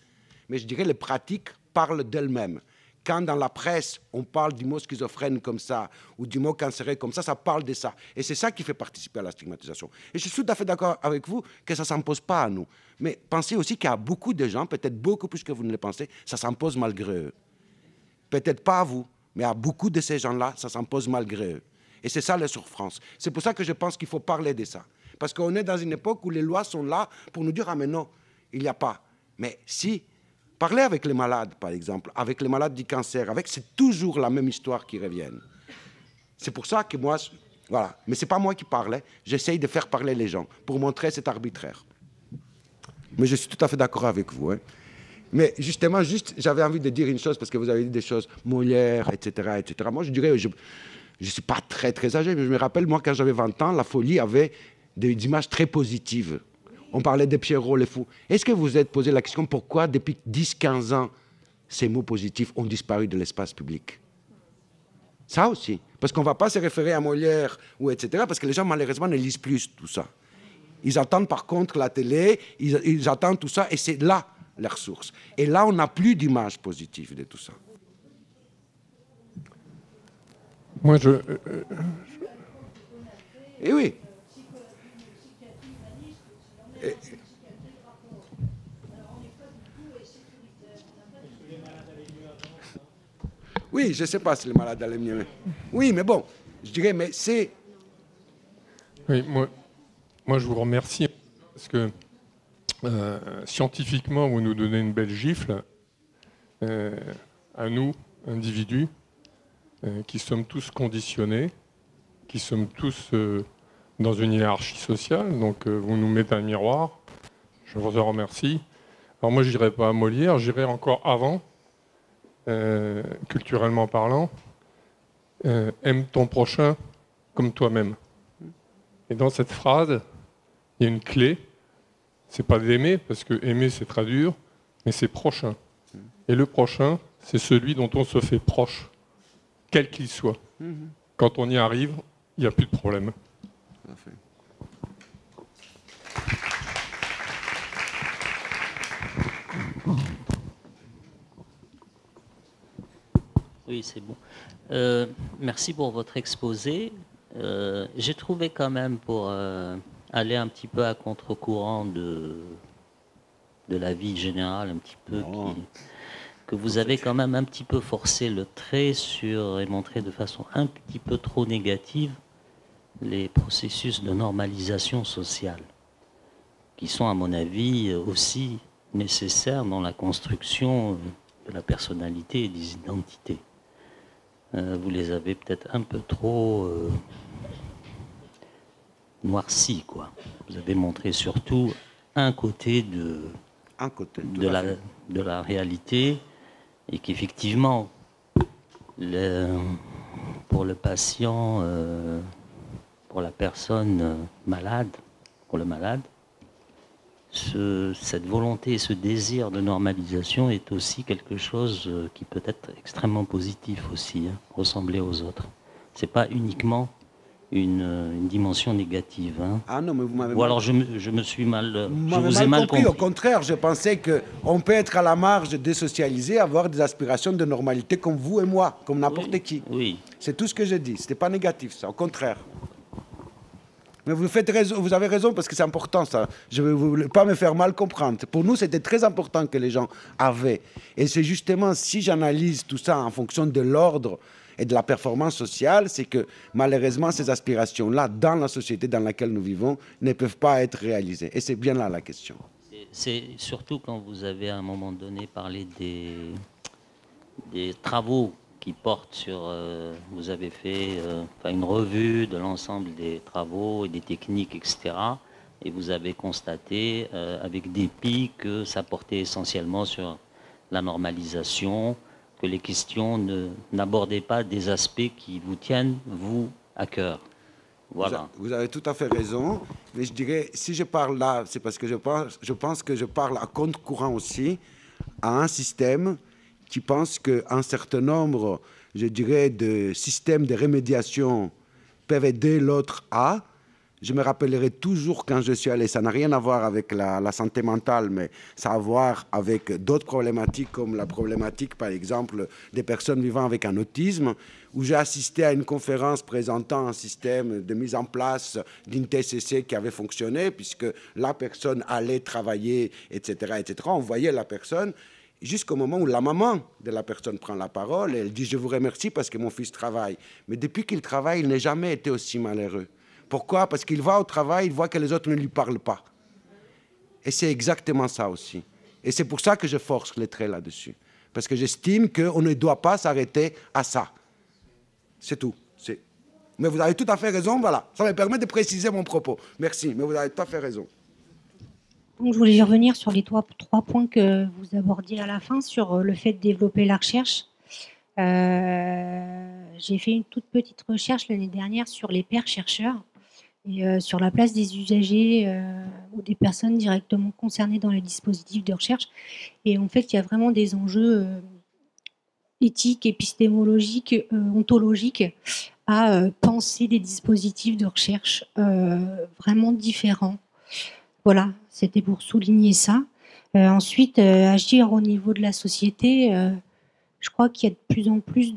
A: mais je dirais que les pratiques parlent d'elles-mêmes. Quand dans la presse, on parle du mot schizophrène comme ça, ou du mot cancéreux comme ça parle de ça. Et c'est ça qui fait participer à la stigmatisation. Et je suis tout à fait d'accord avec vous que ça ne s'impose pas à nous. Mais pensez aussi qu'il y a beaucoup de gens, peut-être beaucoup plus que vous ne le pensez, ça s'impose malgré eux. Peut-être pas à vous, mais à beaucoup de ces gens-là, ça s'impose malgré eux. Et c'est ça la souffrance. C'est pour ça que je pense qu'il faut parler de ça. Parce qu'on est dans une époque où les lois sont là pour nous dire « Ah mais non, il n'y a pas ». Mais si... Parlez avec les malades, par exemple, avec les malades du cancer, c'est toujours la même histoire qui revient. C'est pour ça que moi, voilà. Mais ce n'est pas moi qui parle, j'essaye de faire parler les gens pour montrer cet arbitraire. Mais je suis tout à fait d'accord avec vous. Hein. Mais justement, j'avais envie de dire une chose, parce que vous avez dit des choses, Molière, etc., etc. Moi, je dirais, je ne suis pas très, très âgé, mais je me rappelle, moi, quand j'avais 20 ans, la folie avait des images très positives. On parlait de Pierrot, les fous. Est-ce que vous vous êtes posé la question pourquoi, depuis 10-15 ans, ces mots positifs ont disparu de l'espace public? Ça aussi. Parce qu'on ne va pas se référer à Molière, ou etc., parce que les gens, malheureusement, ne lisent plus tout ça. Ils attendent, par contre, la télé, ils attendent tout ça, et c'est là leur source. Et là, on n'a plus d'image positive de tout ça.
F: Moi,
A: Et oui. Oui, je ne sais pas si les malades allaient mieux. Oui, mais bon, je dirais, mais c'est...
F: Oui, moi, je vous remercie, parce que scientifiquement, vous nous donnez une belle gifle, à nous, individus, qui sommes tous conditionnés, qui sommes tous dans une hiérarchie sociale, donc vous nous mettez un miroir, je vous en remercie. Alors moi, je n'irai pas à Molière, j'irai encore avant, culturellement parlant. Aime ton prochain comme toi-même. Et dans cette phrase, il y a une clé. C'est pas d'aimer, parce que aimer c'est très dur, mais c'est prochain. Et le prochain, c'est celui dont on se fait proche, quel qu'il soit. Quand on y arrive, il n'y a plus de problème.
G: Oui, c'est bon. Merci pour votre exposé. J'ai trouvé quand même, pour aller un petit peu à contre-courant de la vie générale, un petit peu, que vous avez quand même un petit peu forcé le trait sur et montré de façon un petit peu trop négative les processus de normalisation sociale, qui sont, à mon avis, aussi nécessaires dans la construction de la personnalité et des identités. Vous les avez peut-être un peu trop noircis, quoi. Vous avez montré surtout un côté de la réalité, et qu'effectivement, pour le patient, pour la personne malade, pour le malade, cette volonté et ce désir de normalisation est aussi quelque chose qui peut être extrêmement positif aussi, hein, ressembler aux autres. C'est pas uniquement une dimension négative. Hein.
A: Ah non, mais vous m'avez
G: Ou alors je me suis mal,
A: je vous ai mal compris. Au contraire, je pensais qu'on peut être à la marge, désocialisé, avoir des aspirations de normalité comme vous et moi, comme n'importe qui.
G: Oui.
A: C'est tout ce que j'ai dit. C'était pas négatif, ça. Au contraire. Mais vous faites raison, vous avez raison, parce que c'est important, ça. Je ne veux pas me faire mal comprendre. Pour nous, c'était très important que les gens avaient. Et c'est justement, si j'analyse tout ça en fonction de l'ordre et de la performance sociale, c'est que malheureusement, ces aspirations-là, dans la société dans laquelle nous vivons, ne peuvent pas être réalisées. Et c'est bien là la question.
G: C'est surtout quand vous avez à un moment donné parlé des travaux qui porte sur, vous avez fait une revue de l'ensemble des travaux et des techniques, etc. Et vous avez constaté avec dépit que ça portait essentiellement sur la normalisation, que les questions n'abordaient pas des aspects qui vous tiennent, vous, à cœur. Voilà.
A: Vous avez tout à fait raison, mais je dirais, si je parle là, c'est parce que je pense que je parle à contre-courant aussi, à un système qui pense qu'un certain nombre, je dirais, de systèmes de rémédiation peuvent aider l'autre à. Je me rappellerai toujours quand je suis allé, ça n'a rien à voir avec la santé mentale, mais ça a à voir avec d'autres problématiques, comme la problématique, par exemple, des personnes vivant avec un autisme, où j'ai assisté à une conférence présentant un système de mise en place d'une TCC qui avait fonctionné, puisque la personne allait travailler, etc., etc. On voyait la personne, jusqu'au moment où la maman de la personne prend la parole et elle dit « Je vous remercie parce que mon fils travaille ». Mais depuis qu'il travaille, il n'a jamais été aussi malheureux. Pourquoi? Parce qu'il va au travail, il voit que les autres ne lui parlent pas. Et c'est exactement ça aussi. Et c'est pour ça que je force le trait là-dessus. Parce que j'estime qu'on ne doit pas s'arrêter à ça. C'est tout. Mais vous avez tout à fait raison, voilà. Ça me permet de préciser mon propos. Merci, mais vous avez tout à fait raison.
C: Donc, je voulais y revenir sur les trois points que vous abordiez à la fin sur le fait de développer la recherche. J'ai fait une toute petite recherche l'année dernière sur les pairs chercheurs et sur la place des usagers ou des personnes directement concernées dans les dispositifs de recherche. Et en fait, il y a vraiment des enjeux éthiques, épistémologiques, ontologiques à penser des dispositifs de recherche vraiment différents. Voilà, c'était pour souligner ça. Ensuite, agir au niveau de la société, je crois qu'il y a de plus en plus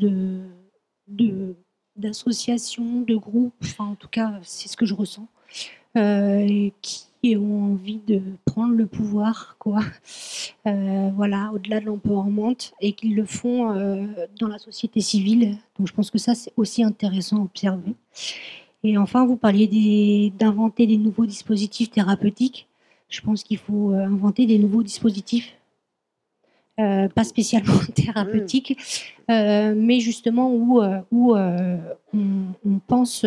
C: d'associations, de groupes, enfin en tout cas c'est ce que je ressens, qui ont envie de prendre le pouvoir, quoi. Voilà, au-delà de l'empowerment, et qu'ils le font dans la société civile. Donc je pense que ça c'est aussi intéressant à observer. Et enfin, vous parliez d'inventer des nouveaux dispositifs thérapeutiques. Je pense qu'il faut inventer des nouveaux dispositifs, pas spécialement thérapeutiques, mais justement où on pense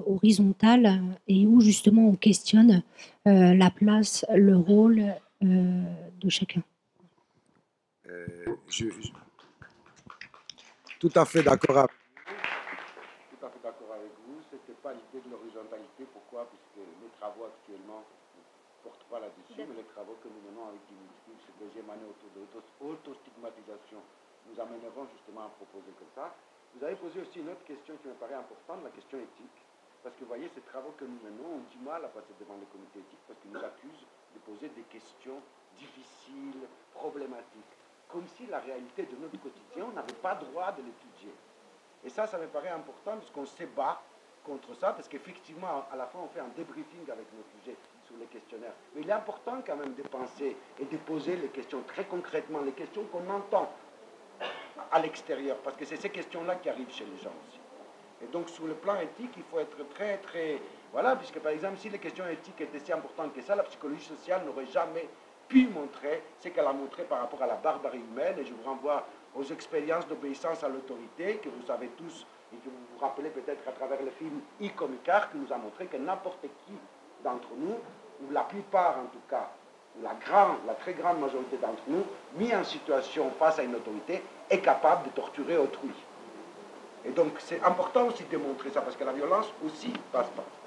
C: horizontal et où justement on questionne la place, le rôle de chacun.
A: Tout à fait d'accord avec vous. pas l'idée de l'horizontalité. Pourquoi? Puisque les travaux actuellement ne portent pas là-dessus, mais les travaux que nous menons avec Dimitri, cette deuxième année autour de l'autostigmatisation, nous amènerons justement à proposer comme ça. Vous avez posé aussi une autre question qui me paraît importante, la question éthique. Parce que vous voyez, ces travaux que nous menons ont du mal à passer devant les comités éthiques parce qu'ils nous accusent de poser des questions difficiles, problématiques. Comme si la réalité de notre quotidien, on n'avait pas droit de l'étudier. Et ça me paraît important parce qu'on se bat contre ça, parce qu'effectivement, à la fin, on fait un débriefing avec nos sujets sur les questionnaires. Mais il est important quand même de penser et de poser les questions très concrètement, les questions qu'on entend à l'extérieur, parce que c'est ces questions-là qui arrivent chez les gens aussi. Et donc, sur le plan éthique, il faut être très, très... Voilà, puisque par exemple, si les questions éthiques étaient si importantes que ça, la psychologie sociale n'aurait jamais pu montrer ce qu'elle a montré par rapport à la barbarie humaine. Et je vous renvoie aux expériences d'obéissance à l'autorité, que vous savez tous, et que vous vous rappelez peut-être à travers le film I comme Icare, qui nous a montré que n'importe qui d'entre nous, ou la plupart en tout cas, ou la très grande majorité d'entre nous, mis en situation face à une autorité, est capable de torturer autrui. Et donc c'est important aussi de montrer ça, parce que la violence aussi passe par ça.